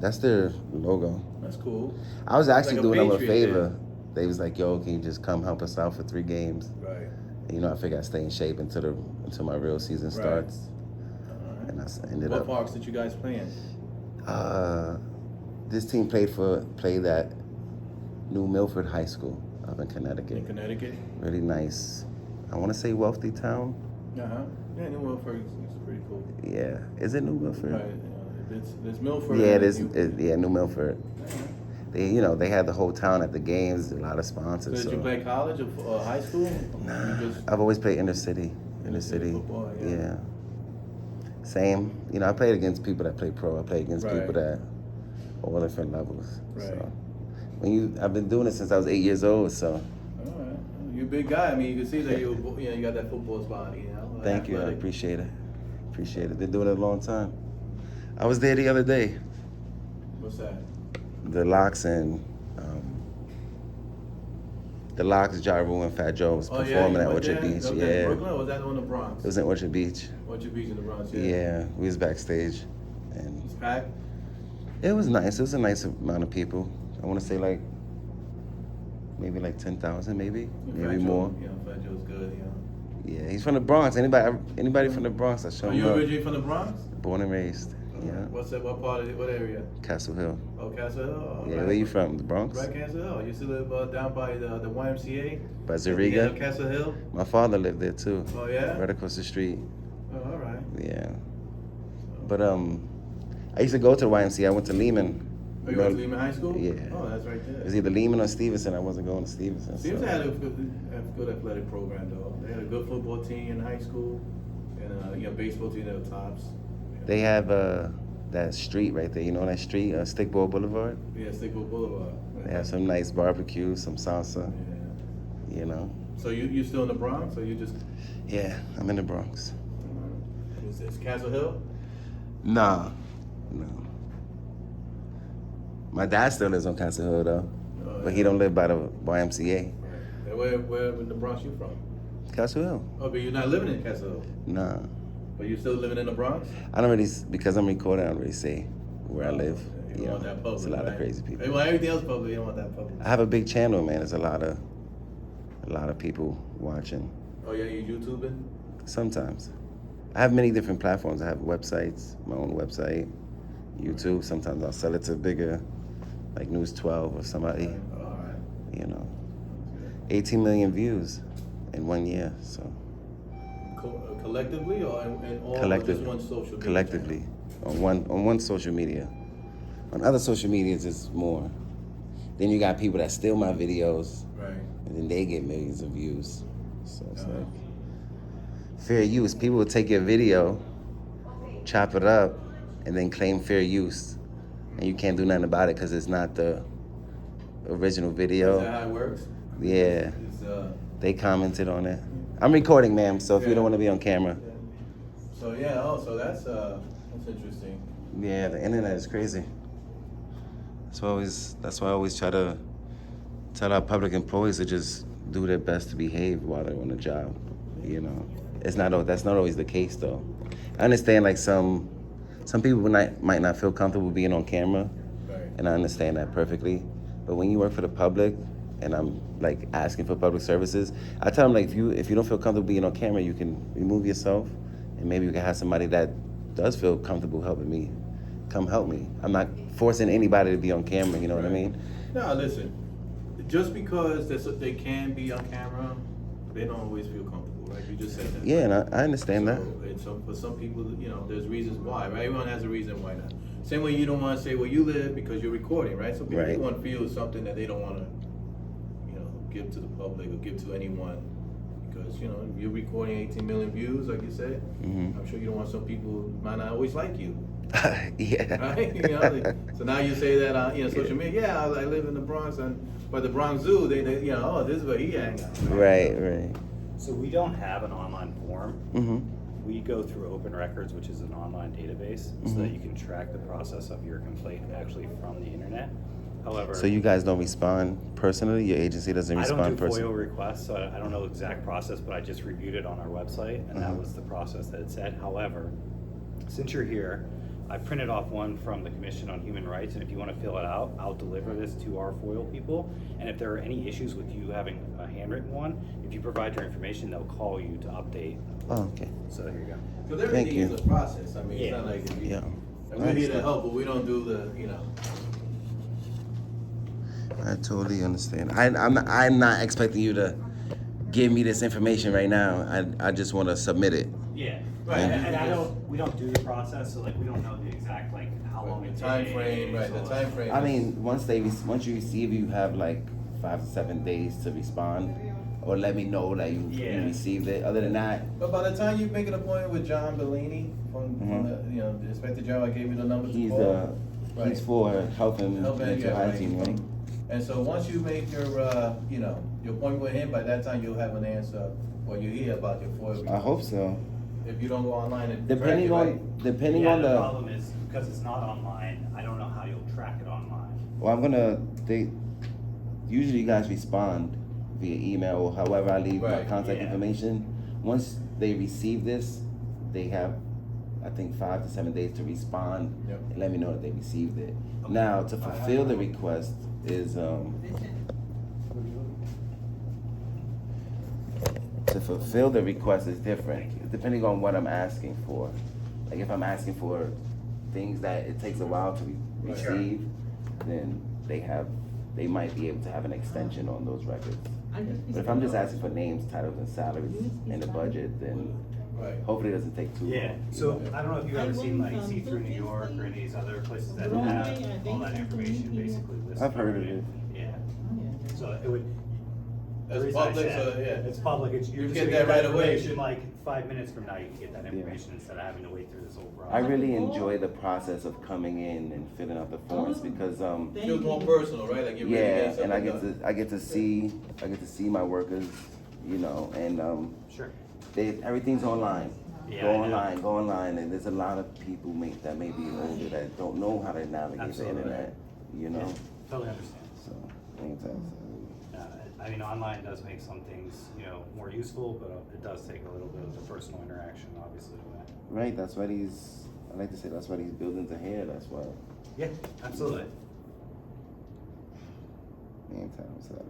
[SPEAKER 1] That's their logo.
[SPEAKER 3] that's cool.
[SPEAKER 1] I was actually
[SPEAKER 3] Like a
[SPEAKER 1] doing them a
[SPEAKER 3] Patriot
[SPEAKER 1] favor. They was like, "Yo, can you just come help us out for 3 games?"
[SPEAKER 3] Right.
[SPEAKER 1] And, you know, I figured I stay in shape until my real season starts.
[SPEAKER 3] Alright.
[SPEAKER 1] And I ended
[SPEAKER 3] What
[SPEAKER 1] up.
[SPEAKER 3] parks did you guys play in?
[SPEAKER 1] This team played at New Milford High School up in Connecticut.
[SPEAKER 3] In Connecticut?
[SPEAKER 1] Really nice. I want to say wealthy town.
[SPEAKER 3] Uh-huh. Yeah, New Milford is pretty cool.
[SPEAKER 1] Yeah, is it New Milford?
[SPEAKER 3] Right. There's Milford.
[SPEAKER 1] Yeah, it
[SPEAKER 3] and
[SPEAKER 1] is.
[SPEAKER 3] New-
[SPEAKER 1] Yeah, New Milford.
[SPEAKER 3] Uh-huh.
[SPEAKER 1] They had the whole town at the games. A lot of
[SPEAKER 3] So
[SPEAKER 1] sponsors.
[SPEAKER 3] did you play college or high school?
[SPEAKER 1] Nah,
[SPEAKER 3] You just,
[SPEAKER 1] I've always played inner city.
[SPEAKER 3] football, yeah.
[SPEAKER 1] Same. You know, I played against people that play pro. I played against
[SPEAKER 3] Right.
[SPEAKER 1] people that all different levels.
[SPEAKER 3] Right.
[SPEAKER 1] So I've been doing it since I was 8 years old. So
[SPEAKER 3] all right. You're a big guy. I mean, you can see that you got that football's body. You know.
[SPEAKER 1] thank you. I
[SPEAKER 3] Athletic.
[SPEAKER 1] appreciate it. Appreciate it. Been doing it a long time. I was there the other day.
[SPEAKER 3] What's that?
[SPEAKER 1] The Locks and Ja Rule and Fat Joe was
[SPEAKER 3] Oh yeah,
[SPEAKER 1] performing
[SPEAKER 3] you
[SPEAKER 1] at
[SPEAKER 3] went
[SPEAKER 1] Orchard
[SPEAKER 3] there?
[SPEAKER 1] Beach.
[SPEAKER 3] Was that
[SPEAKER 1] Yeah.
[SPEAKER 3] in Brooklyn or was that on the Bronx?
[SPEAKER 1] It was in Orchard Beach.
[SPEAKER 3] Orchard Beach in the Bronx.
[SPEAKER 1] Yeah, we was backstage, and
[SPEAKER 3] It's packed.
[SPEAKER 1] it was nice. It was a nice amount of people. I want to say maybe 10,000, maybe
[SPEAKER 3] Fat Joe,
[SPEAKER 1] more.
[SPEAKER 3] You know, Fat Joe's good. You know.
[SPEAKER 1] Yeah, he's from the Bronx. Anybody from the Bronx? I show
[SPEAKER 3] Are
[SPEAKER 1] him
[SPEAKER 3] you
[SPEAKER 1] love.
[SPEAKER 3] originally from the Bronx?
[SPEAKER 1] Born and raised. Yeah.
[SPEAKER 3] What part of it? What area?
[SPEAKER 1] Castle Hill.
[SPEAKER 3] Oh, Castle Hill. Oh,
[SPEAKER 1] Yeah,
[SPEAKER 3] right.
[SPEAKER 1] where you from? The Bronx?
[SPEAKER 3] Right, Castle Hill. I used to live down by the YMCA.
[SPEAKER 1] By
[SPEAKER 3] At the end
[SPEAKER 1] Zariga?
[SPEAKER 3] of Castle Hill.
[SPEAKER 1] My father lived there too.
[SPEAKER 3] Oh yeah.
[SPEAKER 1] Right across the street.
[SPEAKER 3] Oh, all right.
[SPEAKER 1] Yeah. But I used to go to the YMCA. I went to Lehman.
[SPEAKER 3] Oh, you went to Lehman High School?
[SPEAKER 1] Yeah.
[SPEAKER 3] Oh, that's right
[SPEAKER 1] It
[SPEAKER 3] there.
[SPEAKER 1] was either Lehman or Stevenson. I wasn't going to Stevenson.
[SPEAKER 3] Seems
[SPEAKER 1] so-
[SPEAKER 3] they had a good athletic program though. They had a good football team in high school, and baseball team at the tops.
[SPEAKER 1] They have that street right there. You know that street, Stickball Boulevard?
[SPEAKER 3] Yeah, Stickle Boulevard.
[SPEAKER 1] They have some nice barbecue, some salsa,
[SPEAKER 3] Yeah.
[SPEAKER 1] you know.
[SPEAKER 3] So you still in the Bronx, or you just?
[SPEAKER 1] Yeah, I'm in the Bronx.
[SPEAKER 3] What's this? Castle Hill?
[SPEAKER 1] Nah, no. My dad still lives on Castle Hill though, but he don't live by the YMCA.
[SPEAKER 3] Right. And where in the Bronx you from?
[SPEAKER 1] Castle Hill?
[SPEAKER 3] Oh, but you're not living in Castle Hill.
[SPEAKER 1] Nah.
[SPEAKER 3] But you still living in the Bronx?
[SPEAKER 1] I don't really, because I'm recording, I don't really say where I live.
[SPEAKER 3] You
[SPEAKER 1] You
[SPEAKER 3] don't
[SPEAKER 1] know,
[SPEAKER 3] want that public,
[SPEAKER 1] it's a lot
[SPEAKER 3] right?
[SPEAKER 1] of crazy people.
[SPEAKER 3] Well, everything else public, you don't want that public.
[SPEAKER 1] I have a big channel, man. There's a lot of people watching.
[SPEAKER 3] Oh yeah, you YouTubing?
[SPEAKER 1] Sometimes. I have many different platforms. I have websites, my own website, YouTube. Sometimes I'll sell it to bigger, like News 12 or somebody,
[SPEAKER 3] All right.
[SPEAKER 1] you know. 18 million views in 1 year, so
[SPEAKER 3] Collectively or in all? Or
[SPEAKER 1] collectively.
[SPEAKER 3] just one social media
[SPEAKER 1] Collectively, on one social media. On other social medias, it's more. Then you got people that steal my videos,
[SPEAKER 3] channel? Right.
[SPEAKER 1] and then they get millions of views. So it's
[SPEAKER 3] Uh-huh.
[SPEAKER 1] like fair use. People will take your video, chop it up, and then claim fair use, and you can't do nothing about it because it's not the original
[SPEAKER 3] Is
[SPEAKER 1] video.
[SPEAKER 3] that how it works?
[SPEAKER 1] Yeah,
[SPEAKER 3] It's,
[SPEAKER 1] they commented on it. I'm recording, ma'am. So if you don't want to be on camera,
[SPEAKER 3] so yeah. Oh, so that's interesting.
[SPEAKER 1] yeah, the internet is crazy. That's why I always try to tell our public employees to just do their best to behave while they're on the job. You know, that's not always the case though. I understand like some people might not feel comfortable being on camera,
[SPEAKER 3] Right.
[SPEAKER 1] and I understand that perfectly. But when you work for the public, and I'm like asking for public services, I tell them like if you don't feel comfortable being on camera, you can remove yourself, and maybe you can have somebody that does feel comfortable helping me come help me. I'm not forcing anybody to be on camera. You know what I mean?
[SPEAKER 3] No, listen. Just because they can be on camera, they don't always feel comfortable, right? You just said that.
[SPEAKER 1] Yeah, and I understand that.
[SPEAKER 3] And so for some people, there's reasons why, right? Everyone has a reason why not. Same way you don't want to say where you live because you're recording, right? So people
[SPEAKER 1] Right.
[SPEAKER 3] want to feel something that they don't want to, give to the public or give to anyone. Because, if you're recording 18 million views, like you said,
[SPEAKER 1] Mhm.
[SPEAKER 3] I'm sure you don't want some people who might not always like you.
[SPEAKER 1] Yeah.
[SPEAKER 3] Right? So now you say that on social media, yeah, I live in the Bronx, but the Bronx Zoo, they oh, this is where he hangs out.
[SPEAKER 1] Right.
[SPEAKER 7] So we don't have an online form.
[SPEAKER 1] Mm-hmm.
[SPEAKER 7] We go through Open Records, which is an online database, so that you can track the process of your complaint actually from the internet. However,
[SPEAKER 1] So you guys don't respond personally? Your agency doesn't
[SPEAKER 7] I
[SPEAKER 1] respond
[SPEAKER 7] don't do
[SPEAKER 1] personally?
[SPEAKER 7] FOIA requests, so I don't know the exact process, but I just reviewed it on our website, and that was the process that it said. However, since you're here, I printed off one from the Commission on Human Rights, and if you want to fill it out, I'll deliver this to our FOIL people. And if there are any issues with you having a handwritten one, if you provide your information, they'll call you to update.
[SPEAKER 1] Oh, okay.
[SPEAKER 7] So there you go.
[SPEAKER 3] Because everything
[SPEAKER 1] Thank you.
[SPEAKER 3] is a process. I mean, it's
[SPEAKER 7] Yeah.
[SPEAKER 3] not like
[SPEAKER 1] Yeah.
[SPEAKER 3] and we're here to help, but we don't do the,
[SPEAKER 1] I totally understand. I'm not expecting you to give me this information right now. I just want to submit it.
[SPEAKER 7] Yeah,
[SPEAKER 3] Right,
[SPEAKER 7] and we don't do the process, so like we don't know the exact like how long it
[SPEAKER 3] the time
[SPEAKER 7] takes,
[SPEAKER 3] frame, right? The
[SPEAKER 7] or-
[SPEAKER 3] time frame.
[SPEAKER 1] I mean, once you receive, you have like 5 to 7 days to respond, or let me know that you
[SPEAKER 7] Yeah.
[SPEAKER 1] received it. Other than that,
[SPEAKER 3] But by the time you make an appointment with John Bellini from the Inspector General, I gave you the number to
[SPEAKER 1] he's
[SPEAKER 3] call.
[SPEAKER 1] he's for health and
[SPEAKER 3] Health and-
[SPEAKER 1] mental
[SPEAKER 3] yeah, right.
[SPEAKER 1] hygiene, right?
[SPEAKER 3] And so once you make your your appointment with him, by that time you'll have an answer, or you hear about your FOIA.
[SPEAKER 1] I hope so.
[SPEAKER 3] If you don't go online and
[SPEAKER 1] Depending
[SPEAKER 3] track it, right?
[SPEAKER 1] on depending
[SPEAKER 7] Yeah,
[SPEAKER 1] on
[SPEAKER 7] the
[SPEAKER 1] the.
[SPEAKER 7] problem is because it's not online. I don't know how you'll track it online.
[SPEAKER 1] Well, usually you guys respond via email or however I leave my
[SPEAKER 3] Right,
[SPEAKER 1] contact
[SPEAKER 7] yeah.
[SPEAKER 1] information. Once they receive this, they have, I think, 5 to 7 days to respond
[SPEAKER 3] Yep.
[SPEAKER 1] and let me know that they received it. Now, to fulfill the request is, to fulfill the request is different, depending on what I'm asking for. Like if I'm asking for things that it takes a while to receive, then they might be able to have an extension on those records. But if I'm just asking for names, titles, and salaries in the budget, then
[SPEAKER 3] Right.
[SPEAKER 1] hopefully it doesn't take too long.
[SPEAKER 7] Yeah, so I don't know if you've ever seen like See Through New York or any of these other places that have all that information basically listed.
[SPEAKER 1] I've heard of it.
[SPEAKER 7] Yeah, so it would. the
[SPEAKER 3] It's
[SPEAKER 7] reason I
[SPEAKER 3] public,
[SPEAKER 7] said
[SPEAKER 3] so, yeah.
[SPEAKER 7] It's public, it's, you're
[SPEAKER 3] You
[SPEAKER 7] just
[SPEAKER 3] get
[SPEAKER 7] gonna
[SPEAKER 3] that
[SPEAKER 7] get
[SPEAKER 3] right away.
[SPEAKER 7] information, like 5 minutes from now, you can get that information instead of having to wait through this whole process.
[SPEAKER 1] I really enjoy the process of coming in and filling out the forms because
[SPEAKER 3] Feels more personal, right? Like you really
[SPEAKER 1] yeah,
[SPEAKER 3] get
[SPEAKER 1] and I
[SPEAKER 3] something
[SPEAKER 1] get
[SPEAKER 3] done.
[SPEAKER 1] to see my workers, you know, and
[SPEAKER 7] Sure.
[SPEAKER 1] everything's online.
[SPEAKER 7] Yeah,
[SPEAKER 1] Go
[SPEAKER 7] I know.
[SPEAKER 1] online, go online, and there's a lot of people that may be older that don't know how to navigate
[SPEAKER 7] Absolutely.
[SPEAKER 1] the internet, you know.
[SPEAKER 7] Yeah, totally understand.
[SPEAKER 1] So, anytime.
[SPEAKER 7] I mean, online does make some things, you know, more useful, but it does take a little bit of the personal interaction, obviously.
[SPEAKER 1] Right, that's why I like to say that's why these buildings are here. That's why.
[SPEAKER 7] Yeah, absolutely.
[SPEAKER 1] Anytime salary.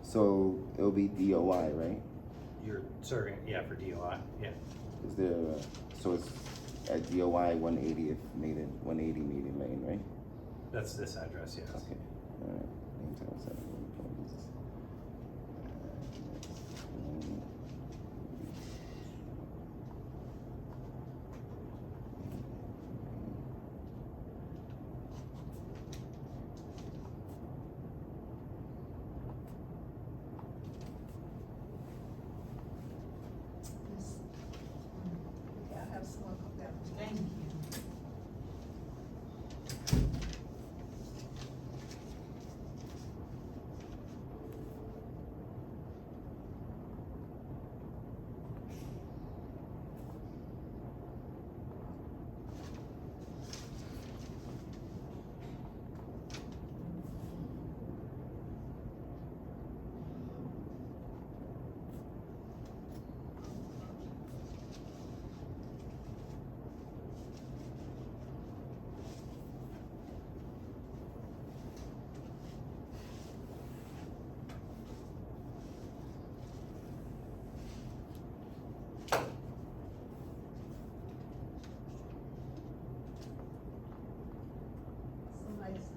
[SPEAKER 1] So it'll be DOI, right?
[SPEAKER 7] You're serving, yeah, for DOI, yeah.
[SPEAKER 1] Is there? So it's at DOI 180th Maiden, 180 Maiden Lane, right?
[SPEAKER 7] That's this address, yes.
[SPEAKER 1] Okay. All right. Anytime salary.
[SPEAKER 5] Yeah, I have someone come down. Thank you. Somebody's.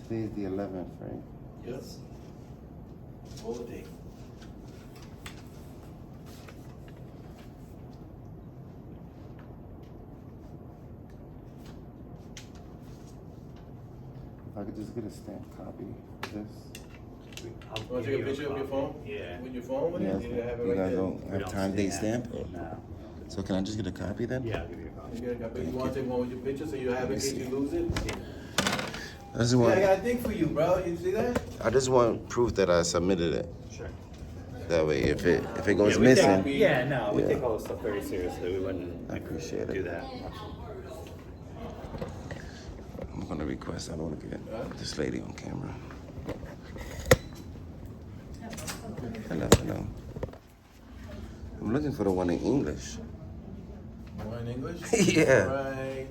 [SPEAKER 1] Today's the 11th, right?
[SPEAKER 3] Yes. Holiday.
[SPEAKER 1] If I could just get a stamped copy of this.
[SPEAKER 7] I'll
[SPEAKER 3] Want to
[SPEAKER 7] give
[SPEAKER 3] take a
[SPEAKER 7] you
[SPEAKER 3] picture of your
[SPEAKER 7] copy.
[SPEAKER 3] phone?
[SPEAKER 7] Yeah.
[SPEAKER 3] With your phone with
[SPEAKER 1] Yes,
[SPEAKER 3] it? You have it
[SPEAKER 1] you
[SPEAKER 3] right
[SPEAKER 1] guys
[SPEAKER 3] there.
[SPEAKER 1] don't
[SPEAKER 7] We
[SPEAKER 1] have
[SPEAKER 7] don't
[SPEAKER 1] time date stamp?
[SPEAKER 7] No.
[SPEAKER 1] So can I just get a copy then?
[SPEAKER 7] Yeah, I'll give you a copy.
[SPEAKER 3] You get a copy. You want to take one with your picture so you have it in case you lose it?
[SPEAKER 1] I just
[SPEAKER 3] Yeah, I
[SPEAKER 1] want,
[SPEAKER 3] got a thing for you, bro. You see that?
[SPEAKER 1] I just want proof that I submitted it.
[SPEAKER 7] Sure.
[SPEAKER 1] That way, if it goes
[SPEAKER 7] Yeah, we take-
[SPEAKER 1] missing,
[SPEAKER 7] Yeah, no, we
[SPEAKER 1] Yeah.
[SPEAKER 7] take all this stuff very seriously, we wouldn't
[SPEAKER 1] I appreciate it.
[SPEAKER 7] do that.
[SPEAKER 1] I'm gonna request. I don't want to get this lady on camera. Hello. I'm looking for the one in English.
[SPEAKER 3] More in English?
[SPEAKER 1] Yeah.
[SPEAKER 3] Right.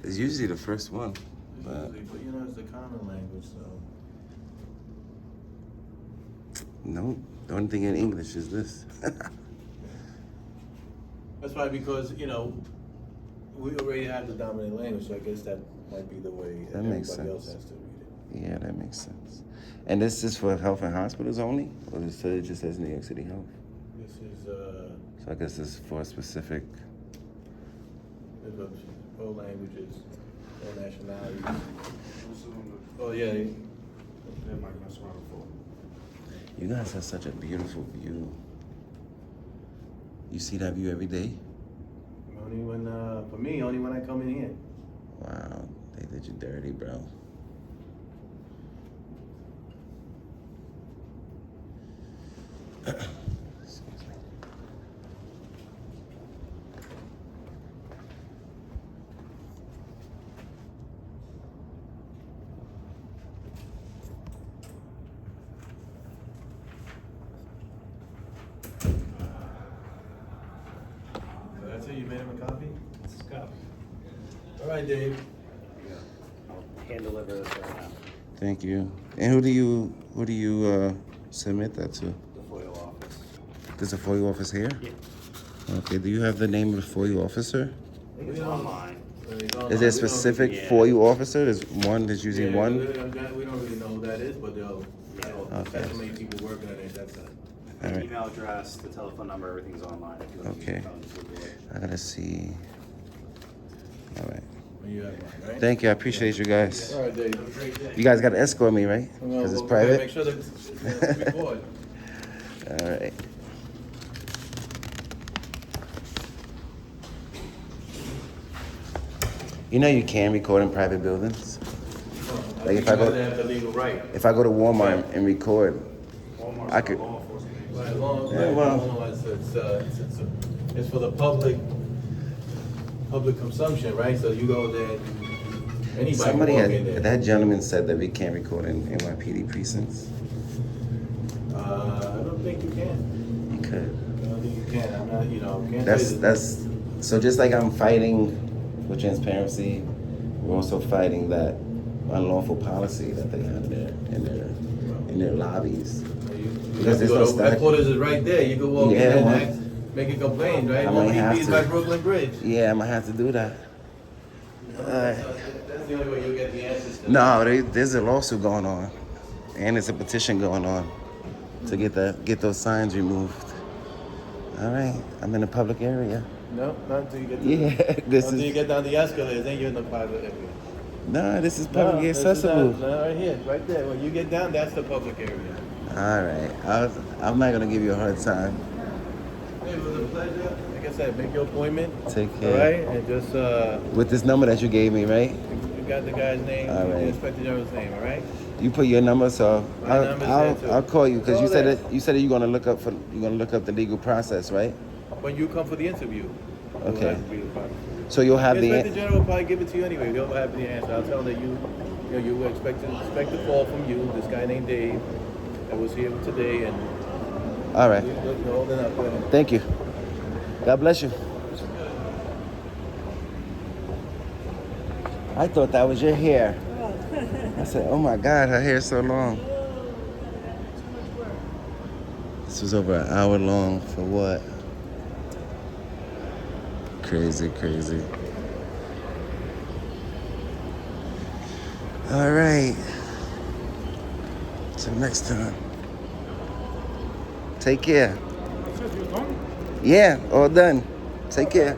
[SPEAKER 1] It's usually the first one, but
[SPEAKER 3] But you know, it's the common language, so.
[SPEAKER 1] no. The only thing in English is this.
[SPEAKER 3] That's why, because, you know, we already have the dominant language, so I guess that might be the way
[SPEAKER 1] That makes
[SPEAKER 3] everybody else
[SPEAKER 1] sense.
[SPEAKER 3] has to read it.
[SPEAKER 1] Yeah, that makes sense. And this is for health and hospitals only, or it just says New York City Health?
[SPEAKER 3] This is,
[SPEAKER 1] So I guess this is for a specific.
[SPEAKER 3] all languages, all nationalities. Oh, yeah. That might mess around for.
[SPEAKER 1] You guys have such a beautiful view. You see that view every day?
[SPEAKER 3] Only when, for me, only when I come in here.
[SPEAKER 1] Wow, they did you dirty, bro. Excuse me.
[SPEAKER 3] All right, Dave.
[SPEAKER 7] I'll hand deliver this right now.
[SPEAKER 1] Thank you. And who do you submit that to?
[SPEAKER 7] The FOIL office.
[SPEAKER 1] There's a FOIA office here?
[SPEAKER 7] Yeah.
[SPEAKER 1] Okay, do you have the name of the FOIA officer?
[SPEAKER 7] It's online.
[SPEAKER 1] Is there a specific
[SPEAKER 7] Yeah.
[SPEAKER 1] FOIA officer? There's one, there's usually one?
[SPEAKER 3] We don't really know who that is, but they'll,
[SPEAKER 1] Okay.
[SPEAKER 3] that's how many people working on it, that's it.
[SPEAKER 1] All right.
[SPEAKER 7] Email address, the telephone number, everything's online. If you want to use
[SPEAKER 1] Okay.
[SPEAKER 7] your phone, just Google it.
[SPEAKER 1] I gotta see. All right.
[SPEAKER 3] You have one, right?
[SPEAKER 1] Thank you, I appreciate you guys.
[SPEAKER 3] All right, Dave. Have a great day.
[SPEAKER 1] You guys gotta escort me, right? Because it's
[SPEAKER 3] Make
[SPEAKER 1] private?
[SPEAKER 3] sure that it's recorded.
[SPEAKER 1] All right. You know you can record in private buildings? Like if I go-
[SPEAKER 3] They have the legal right.
[SPEAKER 1] If I go to Walmart and record, I could.
[SPEAKER 3] Right, long,
[SPEAKER 1] Yeah, well-
[SPEAKER 3] it's for the public consumption, right? So you go there, anybody can
[SPEAKER 1] Somebody
[SPEAKER 3] walk in there.
[SPEAKER 1] that gentleman said that we can't record in NYPD precincts.
[SPEAKER 3] I don't think you can.
[SPEAKER 1] You could.
[SPEAKER 3] I don't think you can. I'm not, can't say that.
[SPEAKER 1] That's so just like I'm fighting for transparency, we're also fighting that unlawful policy that they have there in their lobbies.
[SPEAKER 3] You
[SPEAKER 1] Because
[SPEAKER 3] have to
[SPEAKER 1] there's
[SPEAKER 3] go
[SPEAKER 1] no
[SPEAKER 3] to,
[SPEAKER 1] statute.
[SPEAKER 3] headquarters is right there. You can walk in
[SPEAKER 1] Yeah,
[SPEAKER 3] there and
[SPEAKER 1] well,
[SPEAKER 3] ask, make a complaint, right?
[SPEAKER 1] I
[SPEAKER 3] Well,
[SPEAKER 1] might have
[SPEAKER 3] BP's
[SPEAKER 1] to.
[SPEAKER 3] by Brooklyn Bridge.
[SPEAKER 1] Yeah, I might have to do that.
[SPEAKER 3] That's the only way you'll get the answers to
[SPEAKER 1] No, there's a lawsuit going on, and there's a petition going on to get those signs removed. All right, I'm in a public area.
[SPEAKER 3] No, not until you get to
[SPEAKER 1] Yeah, this
[SPEAKER 3] until you
[SPEAKER 1] is
[SPEAKER 3] get down the escalators, then you're in the private area.
[SPEAKER 1] no, this is
[SPEAKER 3] No,
[SPEAKER 1] publicly
[SPEAKER 3] this is
[SPEAKER 1] accessible.
[SPEAKER 3] not right here, right there. When you get down, that's the public area.
[SPEAKER 1] All right, I'm not gonna give you a hard time.
[SPEAKER 3] Hey, it was a pleasure. Like I said, make your appointment.
[SPEAKER 1] Take
[SPEAKER 3] All
[SPEAKER 1] care.
[SPEAKER 3] right, and just
[SPEAKER 1] With this number that you gave me, right?
[SPEAKER 3] you got the guy's name,
[SPEAKER 1] All right.
[SPEAKER 3] the Inspector General's name. All right.
[SPEAKER 1] You put your number, so
[SPEAKER 3] My number's there, too.
[SPEAKER 1] I'll call you because you
[SPEAKER 3] Call
[SPEAKER 1] said
[SPEAKER 3] that.
[SPEAKER 1] that you're gonna look up the legal process, right?
[SPEAKER 3] When you come for the interview. you'll
[SPEAKER 1] Okay.
[SPEAKER 3] have to be the part.
[SPEAKER 1] So you'll have
[SPEAKER 3] The
[SPEAKER 1] the
[SPEAKER 3] Inspector General will probably give it to you anyway. He'll have the answer. I'll tell him that you expect a call from you, this guy named Dave, that was here today, and
[SPEAKER 1] all right.
[SPEAKER 3] you're holding up. Go ahead.
[SPEAKER 1] Thank you. God bless you. I thought that was your hair. I said, oh my God, her hair's so long. This was over an hour long for what? Crazy, crazy. All right. Till next time. Take care.
[SPEAKER 4] Says you're done?
[SPEAKER 1] Yeah, all done. Take care.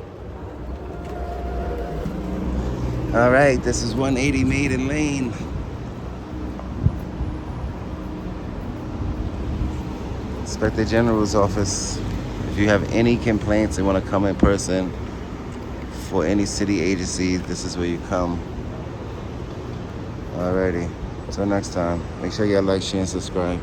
[SPEAKER 1] All right, this is 180 Maiden Lane. Inspector General's office. If you have any complaints and want to come in person for any city agency, this is where you come. Alrighty. Until next time, make sure you like, share, and subscribe.